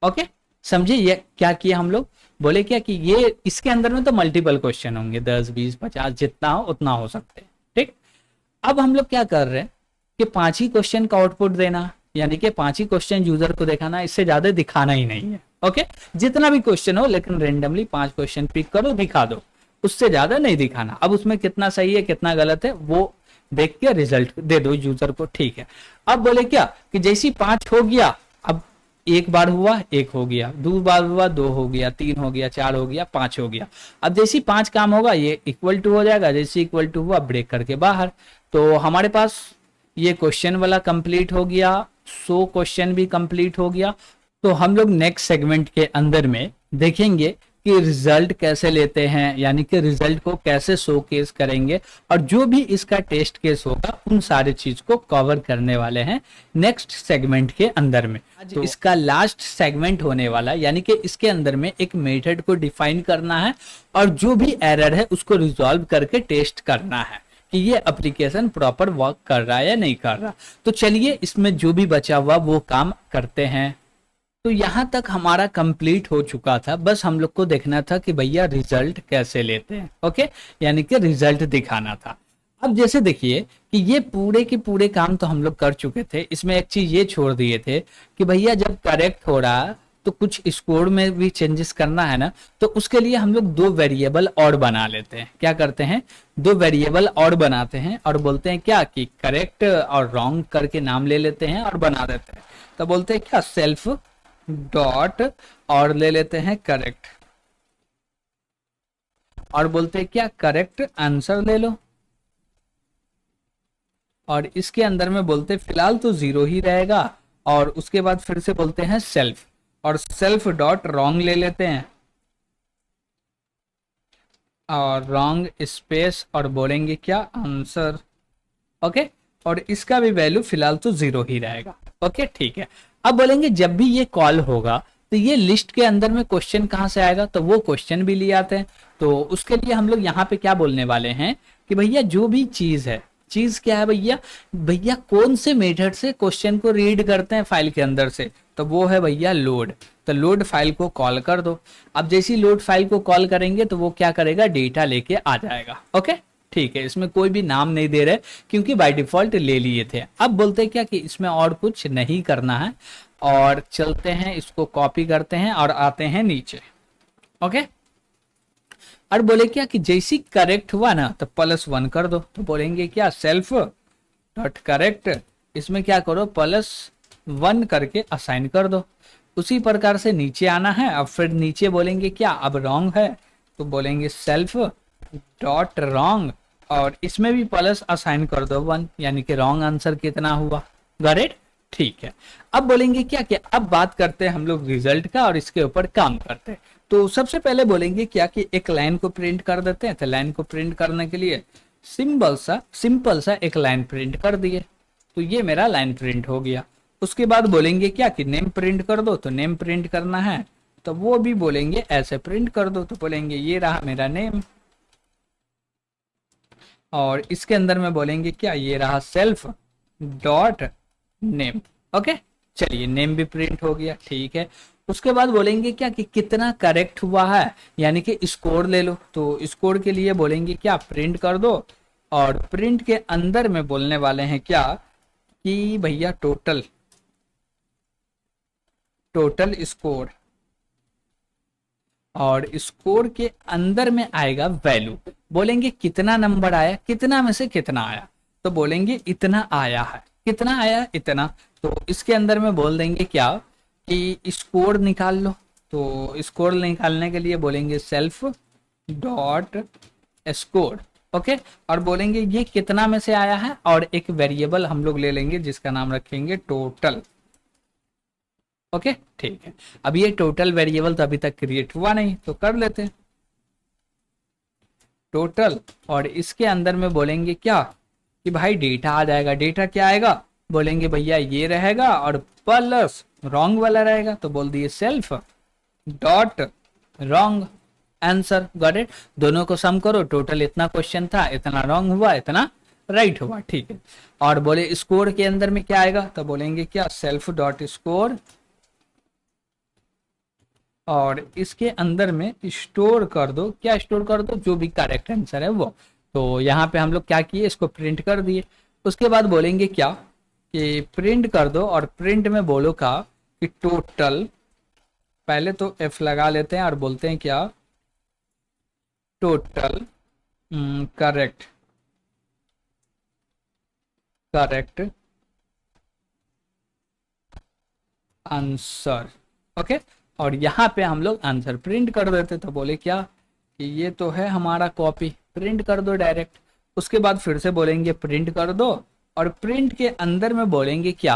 ओके। समझे ये क्या किया हम लोग, बोले क्या कि ये इसके अंदर में तो मल्टीपल क्वेश्चन होंगे, 10 20 50 जितना हो उतना हो सकते हैं, ठीक। अब हम लोग क्या कर रहे हैं कि 5 ही क्वेश्चन का आउटपुट देना, यानी कि 5 ही क्वेश्चन यूजर को दिखाना, इससे ज्यादा दिखाना ही नहीं है, ओके। जितना भी क्वेश्चन हो लेकिन रेंडमली 5 क्वेश्चन पिक करो दिखा दो, उससे ज्यादा नहीं दिखाना। अब उसमें कितना सही है कितना गलत है वो देख के रिजल्ट दे दो यूजर को, ठीक है। अब बोले क्या कि जैसी 5 हो गया, अब एक बार हुआ 1 हो गया, 2 बार हुआ 2 हो गया, 3 हो गया, 4 हो गया, 5 हो गया। अब जैसी 5 काम होगा ये इक्वल टू हो जाएगा, जैसे इक्वल टू हुआ ब्रेक करके बाहर। तो हमारे पास ये क्वेश्चन वाला कंप्लीट हो गया, 100 क्वेश्चन भी कंप्लीट हो गया। तो हम लोग नेक्स्ट सेगमेंट के अंदर में देखेंगे कि रिजल्ट कैसे लेते हैं, यानी कि रिजल्ट को कैसे शोकेस करेंगे, और जो भी इसका टेस्ट केस होगा उन सारे चीज को कवर करने वाले हैं नेक्स्ट सेगमेंट के अंदर में। तो इसका लास्ट सेगमेंट होने वाला, यानी कि इसके अंदर में एक मेथड को डिफाइन करना है और जो भी एरर है उसको रिजॉल्व करके टेस्ट करना है कि ये एप्लीकेशन प्रॉपर वर्क कर रहा है या नहीं कर रहा। तो चलिए इसमें जो भी बचा हुआ वो काम करते हैं। तो यहाँ तक हमारा कंप्लीट हो चुका था, बस हम लोग को देखना था कि भैया रिजल्ट कैसे लेते हैं, ओके, यानी कि रिजल्ट दिखाना था। अब जैसे देखिए कि ये पूरे के पूरे काम तो हम लोग कर चुके थे, इसमें एक चीज ये छोड़ दिए थे कि भैया जब करेक्ट हो रहा तो कुछ स्कोर में भी चेंजेस करना है ना, तो उसके लिए हम लोग 2 वेरिएबल और बना लेते हैं। क्या करते हैं, 2 वेरिएबल और बनाते हैं और बोलते हैं क्या कि करेक्ट और रॉन्ग करके नाम ले लेते हैं और बना देते हैं। तो बोलते हैं क्या सेल्फ डॉट और ले लेते हैं करेक्ट, और बोलते हैं क्या करेक्ट आंसर ले लो, और इसके अंदर में बोलते हैं फिलहाल तो 0 ही रहेगा, और उसके बाद फिर से बोलते हैं सेल्फ, और सेल्फ डॉट रॉन्ग ले लेते हैं और रॉन्ग स्पेस और बोलेंगे क्या आंसर, ओके। और इसका भी वैल्यू फिलहाल तो 0 ही रहेगा, ओके, ठीक है। अब बोलेंगे जब भी ये कॉल होगा तो ये लिस्ट के अंदर में क्वेश्चन कहाँ से आएगा, तो वो क्वेश्चन भी ले आते हैं। तो उसके लिए हम लोग यहाँ पे क्या बोलने वाले हैं कि भैया जो भी चीज है, चीज क्या है भैया, भैया कौन से मेथड से क्वेश्चन को रीड करते हैं फाइल के अंदर से, तो वो है भैया लोड। तो लोड फाइल को कॉल कर दो। अब जैसी लोड फाइल को कॉल करेंगे तो वो क्या करेगा, डेटा लेके आ जाएगा, ओके, ठीक है। इसमें कोई भी नाम नहीं दे रहे क्योंकि बाय डिफॉल्ट ले लिए थे। अब बोलते हैं क्या कि इसमें और कुछ नहीं करना है, और चलते हैं इसको कॉपी करते हैं और आते हैं नीचे, ओके। और बोले क्या कि जैसी करेक्ट हुआ ना तो +1 कर दो। तो बोलेंगे क्या सेल्फ डॉट करेक्ट, इसमें क्या करो +1 करके असाइन कर दो। उसी प्रकार से नीचे आना है। अब फिर नीचे बोलेंगे क्या, अब रॉन्ग है तो बोलेंगे सेल्फ डॉट रॉन्ग, और इसमें भी प्लस असाइन कर दो 1, यानी कि रॉन्ग आंसर कितना हुआ, गॉट इट। ठीक है, अब बोलेंगे क्या कि अब बात करते हैं हम लोग रिजल्ट का और इसके ऊपर काम करते हैं। तो सबसे पहले बोलेंगे क्या कि एक लाइन को प्रिंट कर देते हैं। तो लाइन को प्रिंट करने के लिए सिंपल सा एक लाइन प्रिंट कर दिए, तो ये मेरा लाइन प्रिंट हो गया। उसके बाद बोलेंगे क्या कि नेम प्रिंट कर दो, तो नेम प्रिंट करना है तो वो भी बोलेंगे ऐसे प्रिंट कर दो, तो बोलेंगे ये रहा मेरा नेम। और इसके अंदर में बोलेंगे क्या, ये रहा सेल्फ डॉट नेम। ओके, चलिए नेम भी प्रिंट हो गया, ठीक है। उसके बाद बोलेंगे क्या कि कितना करेक्ट हुआ है, यानी कि स्कोर ले लो। तो स्कोर के लिए बोलेंगे क्या, प्रिंट कर दो, और प्रिंट के अंदर में बोलने वाले हैं क्या कि भैया टोटल स्कोर, और स्कोर के अंदर में आएगा वैल्यू। बोलेंगे कितना नंबर आया, कितना में से कितना आया, तो बोलेंगे इतना आया है। कितना आया, इतना। तो इसके अंदर में बोल देंगे क्या कि स्कोर निकाल लो। तो स्कोर निकालने के लिए बोलेंगे सेल्फ डॉट स्कोर। ओके, और बोलेंगे ये कितना में से आया है, और एक वेरिएबल हम लोग ले लेंगे जिसका नाम रखेंगे टोटल। ओके, ठीक है। अब ये टोटल वेरिएबल तो अभी तक क्रिएट हुआ नहीं, तो कर लेते हैं टोटल, और इसके अंदर में बोलेंगे क्या कि भाई डेटा आ जाएगा। डेटा क्या आएगा, बोलेंगे भैया ये रहेगा और प्लस रॉन्ग वाला रहेगा, तो बोल दिए self dot wrong answer, got it. दोनों को सम करो, टोटल इतना क्वेश्चन था, इतना रॉन्ग हुआ, इतना राइट हुआ, ठीक है। और बोले स्कोर के अंदर में क्या आएगा, तो बोलेंगे क्या सेल्फ डॉट स्कोर, और इसके अंदर में स्टोर कर दो। क्या स्टोर कर दो, जो भी करेक्ट आंसर है वो। तो यहाँ पे हम लोग क्या किए, इसको प्रिंट कर दिए। उसके बाद बोलेंगे क्या कि प्रिंट कर दो, और प्रिंट में बोलो का कि टोटल, पहले तो एफ लगा लेते हैं और बोलते हैं क्या टोटल करेक्ट आंसर। ओके, और यहाँ पे हम लोग आंसर प्रिंट कर देते। तो बोले क्या कि ये तो है हमारा कॉपी, प्रिंट कर दो डायरेक्ट। उसके बाद फिर से बोलेंगे प्रिंट कर दो, और प्रिंट के अंदर में बोलेंगे क्या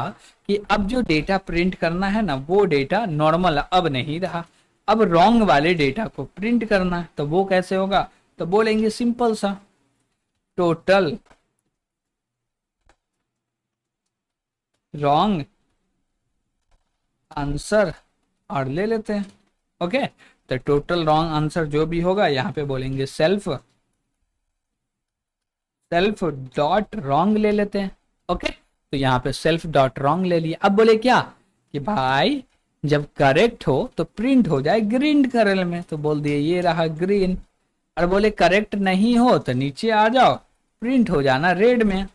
कि अब जो डेटा प्रिंट करना है ना, वो डेटा नॉर्मल अब नहीं रहा, अब रॉन्ग वाले डेटा को प्रिंट करना है। तो वो कैसे होगा, तो बोलेंगे सिंपल सा टोटल रॉन्ग आंसर, और ले लेते हैं। ओके, तो टोटल रॉन्ग आंसर जो भी होगा यहाँ पे बोलेंगे सेल्फ डॉट रॉन्ग ले लेते हैं। ओके, तो यहाँ पे सेल्फ डॉट रॉन्ग ले लिया। अब बोले क्या कि भाई जब करेक्ट हो तो प्रिंट हो जाए ग्रीन कलर में, तो बोल दिए ये रहा ग्रीन। और बोले करेक्ट नहीं हो तो नीचे आ जाओ, प्रिंट हो जाना रेड में।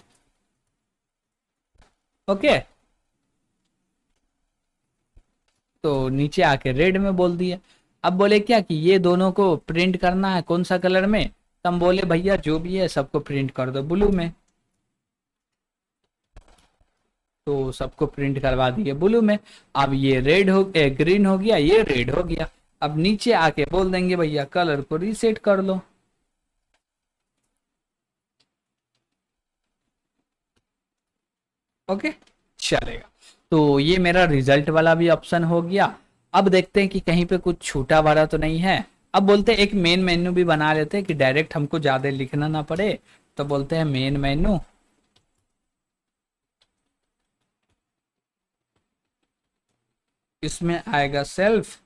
ओके, तो नीचे आके रेड में बोल दिया। अब बोले क्या कि ये दोनों को प्रिंट करना है कौन सा कलर में, तो हम बोले भैया जो भी है सबको प्रिंट कर दो ब्लू में। तो सबको प्रिंट करवा दिए ब्लू में। अब ये ग्रीन हो गया, ये रेड हो गया। अब नीचे आके बोल देंगे भैया कलर को रीसेट कर लो। ओके, चलेगा। तो ये मेरा रिजल्ट वाला भी ऑप्शन हो गया। अब देखते हैं कि कहीं पे कुछ छूटा भरा तो नहीं है। अब बोलते हैं एक मेन मेन्यू भी बना लेते हैं कि डायरेक्ट हमको ज्यादा लिखना ना पड़े। तो बोलते हैं मेन मेन्यू, इसमें आएगा सेल्फ,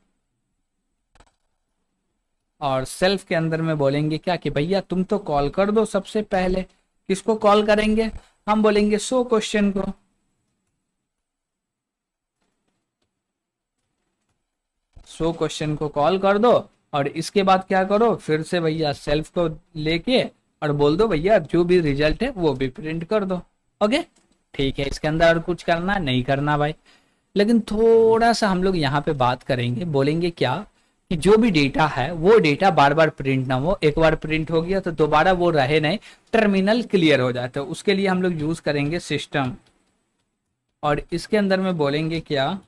और सेल्फ के अंदर में बोलेंगे क्या कि भैया तुम तो कॉल कर दो सबसे पहले। किसको कॉल करेंगे, हम बोलेंगे शो क्वेश्चन को। शो क्वेश्चन को कॉल कर दो, और इसके बाद क्या करो, फिर से भैया सेल्फ को लेके और बोल दो भैया जो भी रिजल्ट है वो भी प्रिंट कर दो। ओके, ठीक है। इसके अंदर और कुछ करना नहीं करना भाई, लेकिन थोड़ा सा हम लोग यहाँ पे बात करेंगे। बोलेंगे क्या कि जो भी डेटा है वो डेटा बार बार प्रिंट ना हो, एक बार प्रिंट हो गया तो दोबारा वो रहे नहीं, टर्मिनल क्लियर हो जाए। तो उसके लिए हम लोग यूज करेंगे सिस्टम, और इसके अंदर में बोलेंगे क्या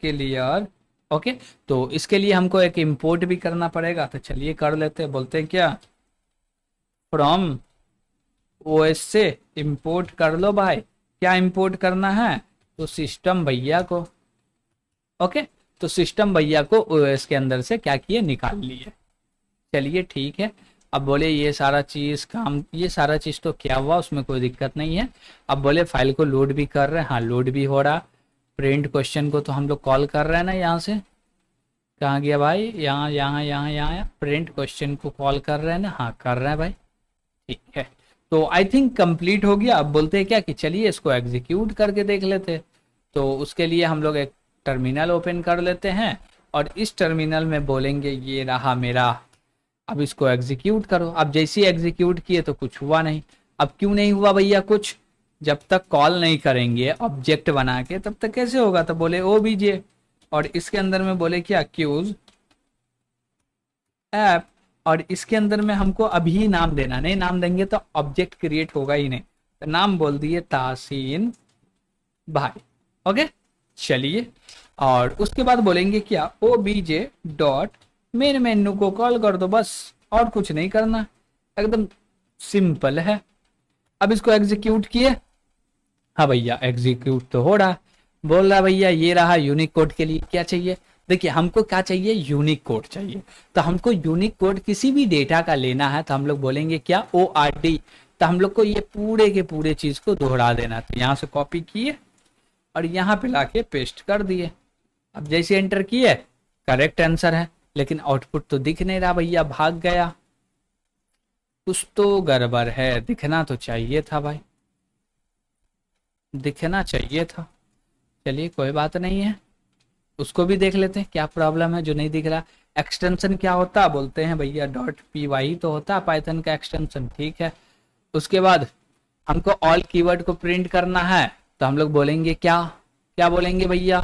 क्लियर। ओके, तो इसके लिए हमको एक इंपोर्ट भी करना पड़ेगा, तो चलिए कर लेते हैं। बोलते हैं क्या, फ्रॉम ओएस से इंपोर्ट कर लो भाई। क्या इंपोर्ट करना है, तो सिस्टम भैया को। ओके, तो सिस्टम भैया को ओएस के अंदर से क्या किए, निकाल लिए। चलिए ठीक है। अब बोले ये सारा चीज काम, ये सारा चीज तो क्या हुआ, उसमें कोई दिक्कत नहीं है। अब बोले फाइल को लोड भी कर रहे हैं, हाँ लोड भी हो रहा। प्रिंट क्वेश्चन को तो हम लोग कॉल कर रहे हैं ना, यहाँ से कहाँ गया भाई, यहाँ यहाँ यहाँ यहाँ प्रिंट क्वेश्चन को कॉल कर रहे हैं ना, हाँ कर रहे हैं भाई। ठीक है, तो आई थिंक कंप्लीट हो गया। अब बोलते हैं क्या कि चलिए इसको एग्जीक्यूट करके देख लेते हैं। तो उसके लिए हम लोग एक टर्मिनल ओपन कर लेते हैं और इस टर्मिनल में बोलेंगे ये रहा मेरा, अब इसको एग्जीक्यूट करो। अब जैसे ही एग्जीक्यूट किए तो कुछ हुआ नहीं। अब क्यों नहीं हुआ भैया कुछ, जब तक कॉल नहीं करेंगे ऑब्जेक्ट बना के तब तक कैसे होगा। तो बोले ओबीजे, और इसके अंदर में बोले क्या, क्यूज ऐप, और इसके अंदर में हमको अभी नाम देना, नहीं नाम देंगे तो ऑब्जेक्ट क्रिएट होगा ही नहीं। तो नाम बोल दिए तासीन भाई। ओके, चलिए, और उसके बाद बोलेंगे क्या, ओबीजे डॉट मेन मेन्यू को कॉल कर दो, बस और कुछ नहीं करना, एकदम सिंपल है। अब इसको एग्जीक्यूट किए, हाँ भैया एग्जीक्यूट तो हो रहा। बोल रहा भैया ये रहा यूनिक कोड के लिए क्या चाहिए, देखिए हमको क्या चाहिए, यूनिक कोड चाहिए। तो हमको यूनिक कोड किसी भी डेटा का लेना है तो हम लोग बोलेंगे क्या, ORD। तो हम लोग को ये पूरे के पूरे चीज को दोहरा देना। तो यहाँ से कॉपी किए और यहाँ पे लाके पेस्ट कर दिए। अब जैसे एंटर किए, करेक्ट आंसर है, लेकिन आउटपुट तो दिख नहीं रहा भैया, भाग गया। कुछ तो गड़बड़ है, दिखना तो चाहिए था भाई, दिखना चाहिए था। चलिए कोई बात नहीं है, उसको भी देख लेते हैं क्या प्रॉब्लम है जो नहीं दिख रहा। एक्सटेंशन क्या होता, बोलते हैं भैया .py तो होता है पाइथन का एक्सटेंशन, ठीक है। उसके बाद हमको ऑल कीवर्ड को प्रिंट करना है, तो हम लोग बोलेंगे क्या, क्या बोलेंगे भैया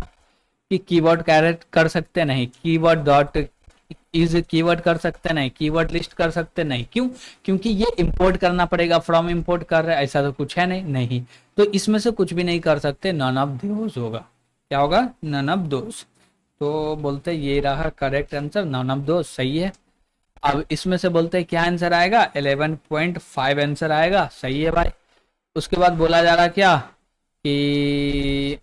कि कीवर्ड कैरेट कर सकते नहीं, कीवर्ड डॉट इज कीवर्ड कर सकते नहीं, कीवर्ड लिस्ट कर सकते नहीं। क्यों, क्योंकि ये इंपोर्ट करना पड़ेगा, फ्रॉम इंपोर्ट कर रहे हैं, ऐसा तो कुछ है नहीं, नहीं तो इसमें से कुछ भी नहीं कर सकते, नन ऑफ दोस होगा। क्या होगा, नन ऑफ दोस। तो बोलते ये रहा correct answer, none of those सही है। अब इसमें से बोलते हैं क्या आंसर आएगा, 11.5 आंसर आएगा, सही है भाई। उसके बाद बोला जा रहा क्या कि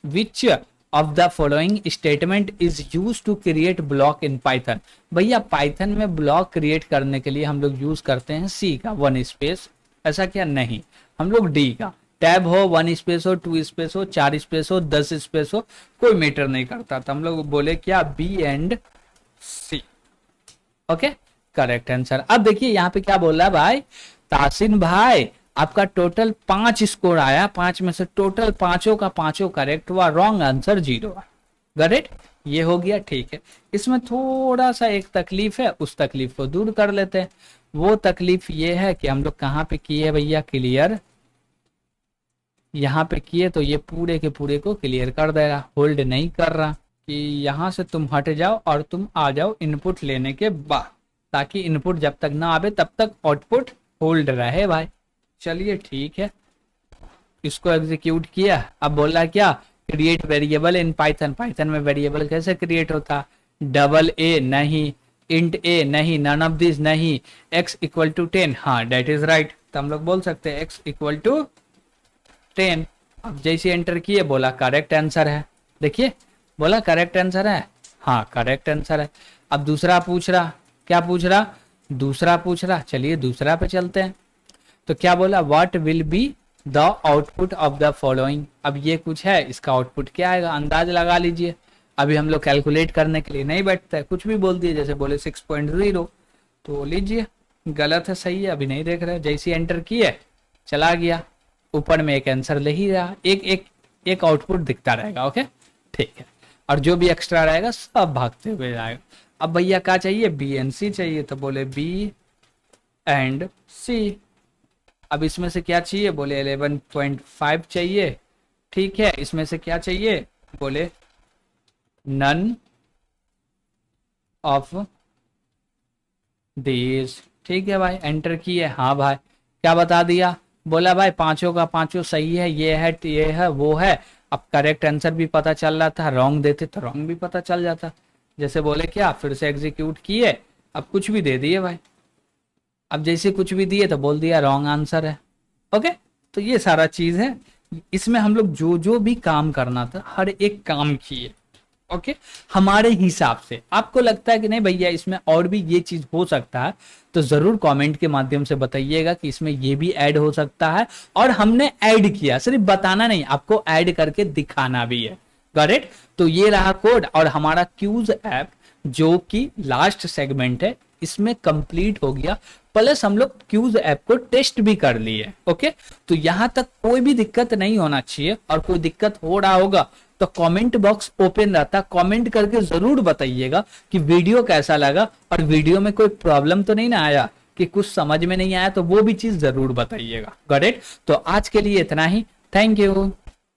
which of the following statement is use to create block in Python. भैया पाइथन में ब्लॉक क्रिएट करने के लिए हम लोग यूज करते हैं सी का 1 स्पेस, ऐसा क्या नहीं, हम लोग डी का, टैब हो 1 स्पेस हो 2 स्पेस हो 4 स्पेस हो 10 स्पेस हो कोई मैटर नहीं करता। तो हम लोग बोले क्या, B and C. Okay, correct answer. अब देखिए यहाँ पे क्या बोल रहा है भाई, तासिन भाई आपका टोटल 5 स्कोर आया, 5 में से टोटल पांचों का पांचों करेक्ट हुआ, रॉन्ग आंसर 0 है। गॉट, ये हो गया, ठीक है। इसमें थोड़ा सा एक तकलीफ है, उस तकलीफ को दूर कर लेते हैं। वो तकलीफ ये है कि हम लोग कहाँ पे किए भैया, क्लियर यहाँ पे किए तो ये पूरे के पूरे को क्लियर कर दे रहा, होल्ड नहीं कर रहा कि यहाँ से तुम हट जाओ और तुम आ जाओ इनपुट लेने के बाद, ताकि इनपुट जब तक ना आवे तब तक आउटपुट होल्ड रहे भाई। चलिए ठीक है, इसको एग्जीक्यूट किया। अब बोल रहा क्या, create variable in Python. Python में वेरिएबल कैसे क्रिएट होता, AA नहीं, इंट A नहीं, नन ऑफ दिस नहीं, x इक्वल टू 10, हाँ डेट इज राइट। तो हम लोग बोल सकते हैं x इक्वल टू 10। अब जैसे एंटर किए बोला करेक्ट आंसर है, देखिए बोला करेक्ट आंसर है, हाँ करेक्ट आंसर है। अब दूसरा पूछ रहा, क्या पूछ रहा, दूसरा पूछ रहा, चलिए दूसरा पे चलते हैं। तो क्या बोला, what will be the output of the following. अब ये कुछ है, इसका आउटपुट क्या आएगा अंदाज लगा लीजिए। अभी हम लोग कैलकुलेट करने के लिए नहीं बैठते हैं, कुछ भी बोल दिए, जैसे बोले 6.0 तो लीजिए गलत है सही है अभी नहीं देख रहे, जैसे एंटर किए चला गया, ऊपर में एक आंसर ले ही रहा, एक आउटपुट दिखता रहेगा। ओके ठीक है, और जो भी एक्स्ट्रा रहेगा सब भागते हुए जाएगा। अब भैया क्या चाहिए, बी एंड सी चाहिए, तो बोले बी एंड सी। अब इसमें से क्या चाहिए, बोले 11.5 चाहिए, ठीक है। इसमें से क्या चाहिए, बोले नन ऑफ दिस, ठीक है भाई। एंटर किए, हाँ भाई, क्या बता दिया, बोला भाई पांचों का पांचों सही है, ये है वो है, अब करेक्ट आंसर भी पता चल रहा था, रॉन्ग देते तो रॉन्ग भी पता चल जाता। जैसे बोले क्या फिर से एग्जीक्यूट किए, अब कुछ भी दे दिए भाई, अब जैसे कुछ भी दिए तो बोल दिया रॉन्ग आंसर है। ओके, तो ये सारा चीज है, इसमें हम लोग जो जो भी काम करना था हर एक काम किए। ओके, हमारे हिसाब से आपको लगता है कि नहीं भैया इसमें और भी ये चीज हो सकता है, तो जरूर कमेंट के माध्यम से बताइएगा कि इसमें ये भी ऐड हो सकता है, और हमने ऐड किया, सिर्फ बताना नहीं, आपको ऐड करके दिखाना भी है। Got it? तो ये रहा कोड, और हमारा क्यूज ऐप जो कि लास्ट सेगमेंट है इसमें कंप्लीट हो गया, प्लस हम लोग क्यूज ऐप को टेस्ट भी कर लिए। ओके, तो यहां तक कोई भी दिक्कत नहीं होना चाहिए, और कोई दिक्कत हो रहा होगा तो कमेंट बॉक्स ओपन रहता, कमेंट करके जरूर बताइएगा कि वीडियो कैसा लगा, और वीडियो में कोई प्रॉब्लम तो नहीं ना आया कि कुछ समझ में नहीं आया, तो वो भी चीज जरूर बताइएगा। Got it? तो आज के लिए इतना ही, थैंक यू।